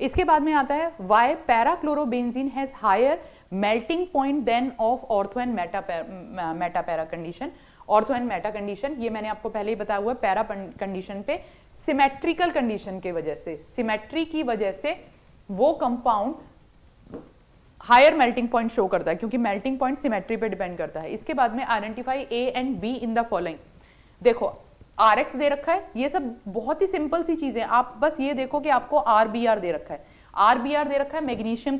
इसके बाद में आता है why paradichlorobenzene has higher melting point than of ortho and meta para condition. Ortho and meta condition ये मैंने आपको पहले ही बताया हुआ है, पैरा कंडीशन पे सिमेट्रिकल कंडीशन के वजह से, सिमेट्री की वजह से वो compound higher melting point show करता है, क्योंकि मेल्टिंग पॉइंट सिमेट्री पे डिपेंड करता है। इसके बाद में identify A and B in the following. देखो RX दे रखा है, ये सब बहुत ही सिंपल सी चीजें, आप बस ये देखो कि आपको RBr दे रखा है, RBr दे रखा है, मैग्नीशियम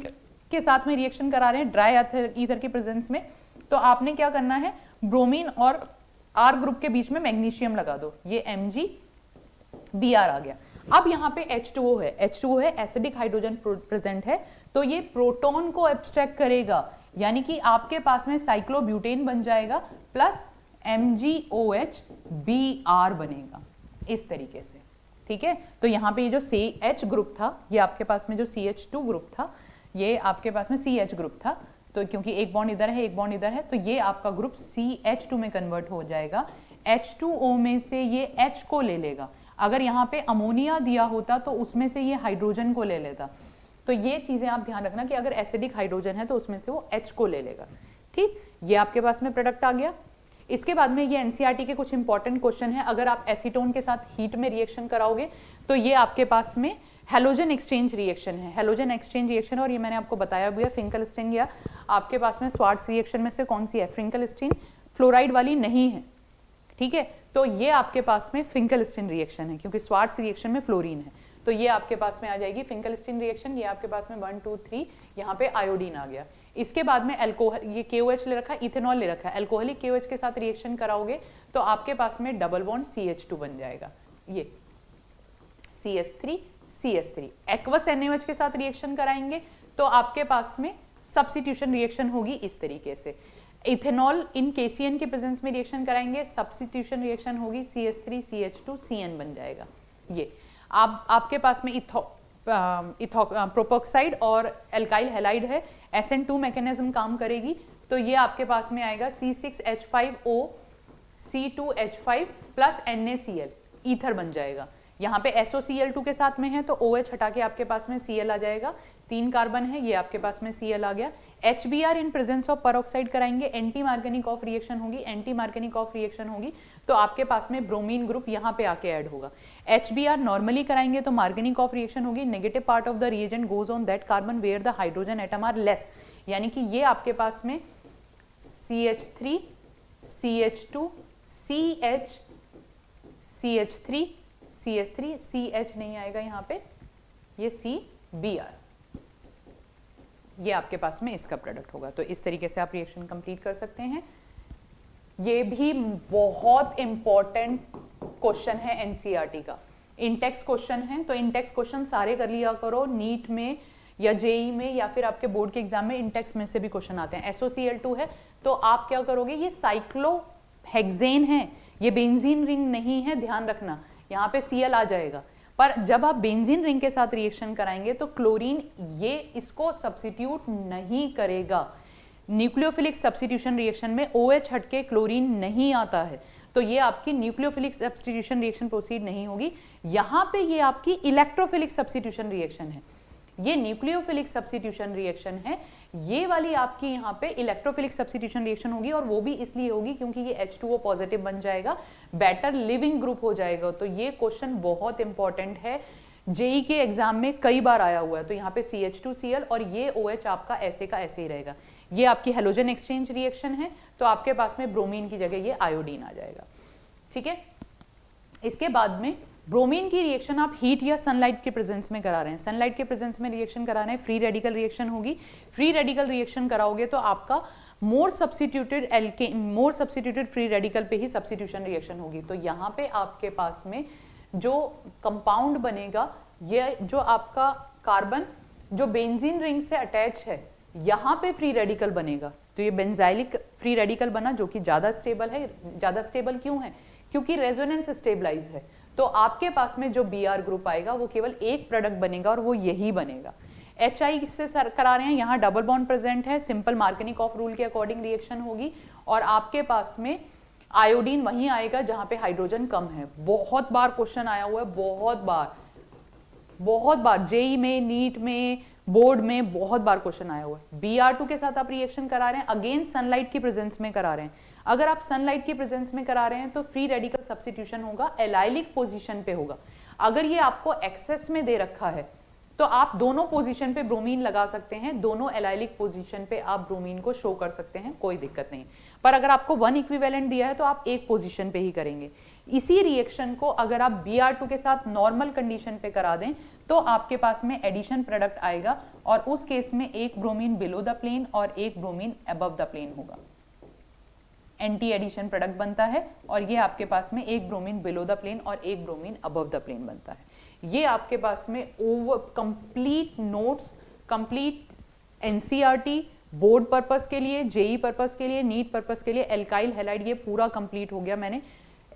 के साथ में रिएक्शन करा रहे हैं ड्राई ईथर के प्रेजेंस में, तो आपने क्या करना है, ब्रोमीन और R ग्रुप के बीच में मैग्नीशियम लगा दो, ये MgBr आ गया। अब यहाँ पे H2O है, H2O है, एसिडिक हाइड्रोजन प्रेजेंट है, तो ये प्रोटॉन को एब्स्ट्रैक्ट करेगा, यानी कि आपके पास में साइक्लोब्यूटेन बन जाएगा प्लस MgOH बनेगा इस तरीके से, ठीक है। तो यहाँ पे ये जो CH ग्रुप था, ये आपके पास में जो CH2 ग्रुप था, ये आपके पास में CH ग्रुप था, तो क्योंकि एक बॉन्ड इधर है एक बॉन्ड इधर है, तो ये आपका ग्रुप CH2 में कन्वर्ट हो जाएगा। H2O में से ये H को ले लेगा, अगर यहाँ पे अमोनिया दिया होता तो उसमें से ये हाइड्रोजन को ले लेता, तो ये चीजें आप ध्यान रखना कि अगर एसिडिक हाइड्रोजन है तो उसमें से वो H को ले लेगा, ठीक। ये आपके पास में प्रोडक्ट आ गया। इसके बाद में ये एनसीईआरटी के कुछ इंपॉर्टेंट क्वेश्चन है। अगर आप एसीटोन के साथ हीट में रिएक्शन कराओगे तो ये आपके पास में हेलोजन एक्सचेंज रिएक्शन है, हेलोजन एक्सचेंज रिएक्शन, और ये मैंने आपको बताया भी है फिंकलस्टीन या आपके पास में स्वार्ट्स रिएक्शन में से कौन सी है, फिंकलस्टीन फ्लोराइड वाली नहीं है, ठीक है। तो ये आपके पास में फिंकलस्टीन रिएक्शन है क्योंकि स्वार्ट्स रिएक्शन में फ्लोरीन है, तो ये आपके पास में आ जाएगी फिंकलस्टीन रिएक्शन। ये आपके पास में 1 2 3 यहाँ पे आयोडीन आ गया। इसके बाद में अल्कोहल, ये KOH ले रखा है, इथेनॉल ले रखा है, अल्कोहलिक KOH के साथ रिएक्शन कराओगे तो आपके पास में डबल बॉन्ड CH2 बन जाएगा, ये CH3 एक्वस NaOH के साथ रिएक्शन कराएंगे तो आपके पास में सब्स्टिट्यूशन रिएक्शन होगी इस तरीके से। इथेनॉल इन KCN के प्रेजेंस में रिएक्शन कराएंगे, सब्स्टिट्यूशन रिएक्शन होगी CH3 CH2 CN बन जाएगा। ये आपके पास में प्रोपोक्साइड और एल्काइल हैलाइड है, SN2 मैकेनिज्म काम करेगी तो ये आपके पास में आएगा C6H5O C2H5 plus NaCl, ether बन जाएगा। यहाँ पे SOCl2 के साथ में है तो OH हटा के आपके पास में Cl आ जाएगा, 3 कार्बन है, ये आपके पास में Cl आ गया। HBr in presence of peroxide कराएंगे, एंटी मार्गेनिक ऑफ रिएक्शन होगी, एंटी मार्गेनिक ऑफ रिएक्शन होगी तो आपके पास में ब्रोमीन ग्रुप यहाँ पे आके ऐड होगा। HBr नॉर्मली कराएंगे तो मार्गेनिक ऑफ रिएक्शन होगी, negative part of the reagent goes on that carbon where the hydrogen atom are less, यानी कि ये आपके पास में CH3 CH2 CH CH3 CH3 CH नहीं आएगा यहाँ पे, ये CBr, ये आपके पास में इसका प्रोडक्ट होगा। तो इस तरीके से आप रिएक्शन कंप्लीट कर सकते हैं। ये भी बहुत इंपॉर्टेंट क्वेश्चन है एनसीईआरटी का, इंटेक्स क्वेश्चन है, तो इंटेक्स क्वेश्चन सारे कर लिया करो, नीट में या जेई में या फिर आपके बोर्ड के एग्जाम में इंटेक्स में से भी क्वेश्चन आते हैं। SOCl2 है तो आप क्या करोगे, ये साइक्लोहेक्सेन है, ये बेंजीन रिंग नहीं है, ध्यान रखना, यहाँ पे Cl आ जाएगा, पर जब आप बेंजीन रिंग के साथ रिएक्शन कराएंगे तो क्लोरीन ये इसको सब्स्टिट्यूट नहीं करेगा। न्यूक्लियोफिलिक सब्स्टिट्यूशन रिएक्शन में OH हटके क्लोरीन नहीं आता है, तो ये आपकी न्यूक्लियोफिलिक सब्स्टिट्यूशन रिएक्शन प्रोसीड नहीं होगी। यहाँ पे ये आपकी इलेक्ट्रोफिलिक सब्स्टिट्यूशन रिएक्शन है, ये न्यूक्लियोफिलिक सब्स्टिट्यूशन रिएक्शन है, ये वाली आपकी यहाँ पे इलेक्ट्रोफिलिक सब्स्टिट्यूशन रिएक्शन होगी, और वो भी इसलिए होगी क्योंकि ये H2O पॉजिटिव बन जाएगा, बेटर लिविंग ग्रुप हो जाएगा। तो ये क्वेश्चन बहुत इंपॉर्टेंट है, जेई के एग्जाम में कई बार आया हुआ है। तो यहाँ पे CH2Cl और ये OH आपका ऐसे का ऐसे ही रहेगा। ये आपकी हेलोजन एक्सचेंज रिएक्शन है तो आपके पास में ब्रोमीन की जगह ये आयोडीन आ जाएगा, ठीक है। इसके बाद में ब्रोमीन की रिएक्शन आप हीट या सनलाइट के प्रेजेंस में करा रहे हैं, सनलाइट के प्रेजेंस में रिएक्शन करा रहे हैं, फ्री रेडिकल रिएक्शन होगी। फ्री रेडिकल रिएक्शन कराओगे तो आपका मोर सब्स्टिट्यूटेड फ्री रेडिकल पे ही सब्स्टिट्यूशन रिएक्शन होगी। तो यहाँ पे आपके पास में जो कंपाउंड बनेगा, ये जो आपका कार्बन जो बेंजीन रिंग से अटैच है यहाँ पे फ्री रेडिकल बनेगा, तो ये बेंजाइलिक फ्री रेडिकल बना जो कि ज्यादा स्टेबल है। ज्यादा स्टेबल क्यों है, क्योंकि रेजोनेंस स्टेबलाइज है। तो आपके पास में जो Br ग्रुप आएगा वो केवल एक प्रोडक्ट बनेगा और वो यही बनेगा। HI से करा रहे हैं, यहाँ डबल बॉन्ड प्रेजेंट है, सिंपल मार्गेनिक ऑफ रूल के अकॉर्डिंग रिएक्शन होगी, और आपके पास में आयोडीन वहीं आएगा जहां पे हाइड्रोजन कम है। बहुत बार क्वेश्चन आया हुआ है, बहुत बार जेई में, नीट में, बोर्ड में बहुत बार क्वेश्चन आया हुआ है। Br2 के साथ आप रिएक्शन करा रहे हैं, अगेन सनलाइट की प्रेजेंस में करा रहे हैं। अगर आप सनलाइट की प्रेजेंस में करा रहे हैं तो फ्री रेडिकल सब्स्टिट्यूशन होगा, एलाइलिक पोजीशन पे होगा। अगर ये आपको एक्सेस में दे रखा है तो आप दोनों पोजीशन पे ब्रोमीन लगा सकते हैं, दोनों एलाइलिक पोजीशन पे आप ब्रोमीन को शो कर सकते हैं, कोई दिक्कत नहीं। पर अगर आपको 1 इक्विवेलेंट दिया है तो आप एक पोजीशन पे ही करेंगे। इसी रिएक्शन को अगर आप Br2 के साथ नॉर्मल कंडीशन पे करा दें तो आपके पास में एडिशन प्रोडक्ट आएगा, और उस केस में एक ब्रोमीन बिलो द प्लेन और एक ब्रोमीन अबव द प्लेन होगा। एंटी एडिशन प्रोडक्ट बनता है, और ये आपके पास में एक ब्रोमीन बिलो द प्लेन और एक ब्रोमीन अबव द प्लेन बनता है। ये आपके पास में over complete notes, complete NCERT board purpose के लिए, जेई पर्पस के लिए, नीट पर्पस के लिए, एल्काइल हैलाइड, ये पूरा कंप्लीट हो गया। मैंने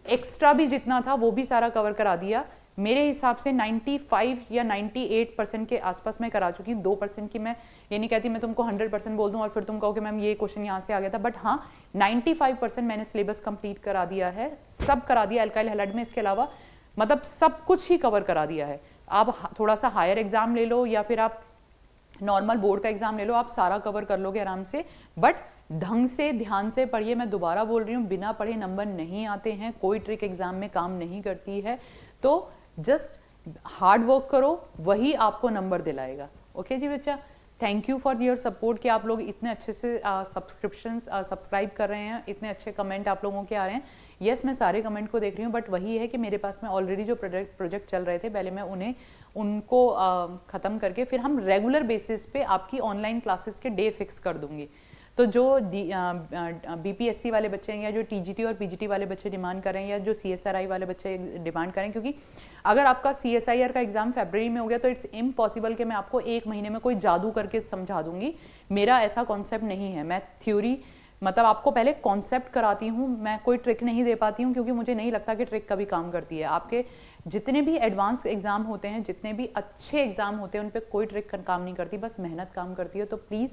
एक्स्ट्रा भी जितना था वो भी सारा कवर करा दिया। मेरे हिसाब से 95 या 98% के आसपास मैं करा चुकी हूँ। 2% की मैं ये नहीं कहती मैं तुमको 100% बोल दूं और फिर तुम कहो कि मैम ये क्वेश्चन यहाँ से आ गया था, बट हाँ 95% मैंने सिलेबस कंप्लीट करा दिया है, सब करा दिया एल्काइल हैलाइड में। इसके अलावा मतलब सब कुछ ही कवर करा दिया है। आप थोड़ा सा हायर एग्जाम ले लो या फिर आप नॉर्मल बोर्ड का एग्जाम ले लो, आप सारा कवर कर लोगे आराम से, बट ढंग से ध्यान से पढ़िए। मैं दोबारा बोल रही हूँ, बिना पढ़े नंबर नहीं आते हैं, कोई ट्रिक एग्जाम में काम नहीं करती है। तो जस्ट हार्ड वर्क करो, वही आपको नंबर दिलाएगा। ओके जी बच्चा, thank you for your support कि आप लोग इतने अच्छे से सब्सक्राइब कर रहे हैं, इतने अच्छे कमेंट आप लोगों के आ रहे हैं। यस, मैं सारे कमेंट को देख रही हूँ, बट वही है कि मेरे पास में ऑलरेडी जो प्रोजेक्ट चल रहे थे, पहले मैं उनको ख़त्म करके फिर हम रेगुलर बेसिस पे आपकी ऑनलाइन क्लासेस के डे फिक्स कर दूंगी। तो जो बीपीएससी वाले बच्चे हैं, या जो टीजीटी और पीजीटी वाले बच्चे डिमांड करें, या जो सीएसआरआई वाले बच्चे डिमांड करें, क्योंकि अगर आपका सीएसआईआर का एग्जाम फरवरी में हो गया तो इट्स इम्पॉसिबल कि मैं आपको एक महीने में कोई जादू करके समझा दूंगी। मेरा ऐसा कॉन्सेप्ट नहीं है। मैं थ्योरी मतलब आपको पहले कॉन्सेप्ट कराती हूँ, मैं कोई ट्रिक नहीं दे पाती हूँ, क्योंकि मुझे नहीं लगता कि ट्रिक कभी काम करती है। आपके जितने भी एडवांस एग्जाम होते हैं, जितने भी अच्छे एग्जाम होते हैं, उन पर कोई ट्रिक काम नहीं करती, बस मेहनत काम करती है। तो प्लीज़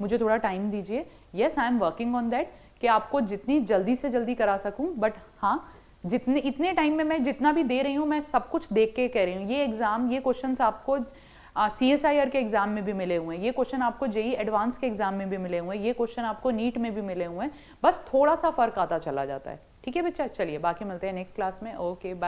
मुझे थोड़ा टाइम दीजिए। Yes, I am working on that कि आपको जितनी जल्दी से जल्दी करा सकूं, बट हाँ, इतने टाइम में मैं जितना भी दे रही हूँ, मैं सब कुछ देख के कह रही हूँ। ये एग्जाम, ये क्वेश्चंस आपको सीएसआईआर के एग्जाम में भी मिले हुए हैं, ये क्वेश्चन आपको जेई एडवांस के एग्जाम में भी मिले हुए हैं, ये क्वेश्चन आपको नीट में भी मिले हुए हैं, बस थोड़ा सा फर्क आता चला जाता है। ठीक है बच्चा, चलिए बाकी मिलते हैं नेक्स्ट क्लास में। Okay bye.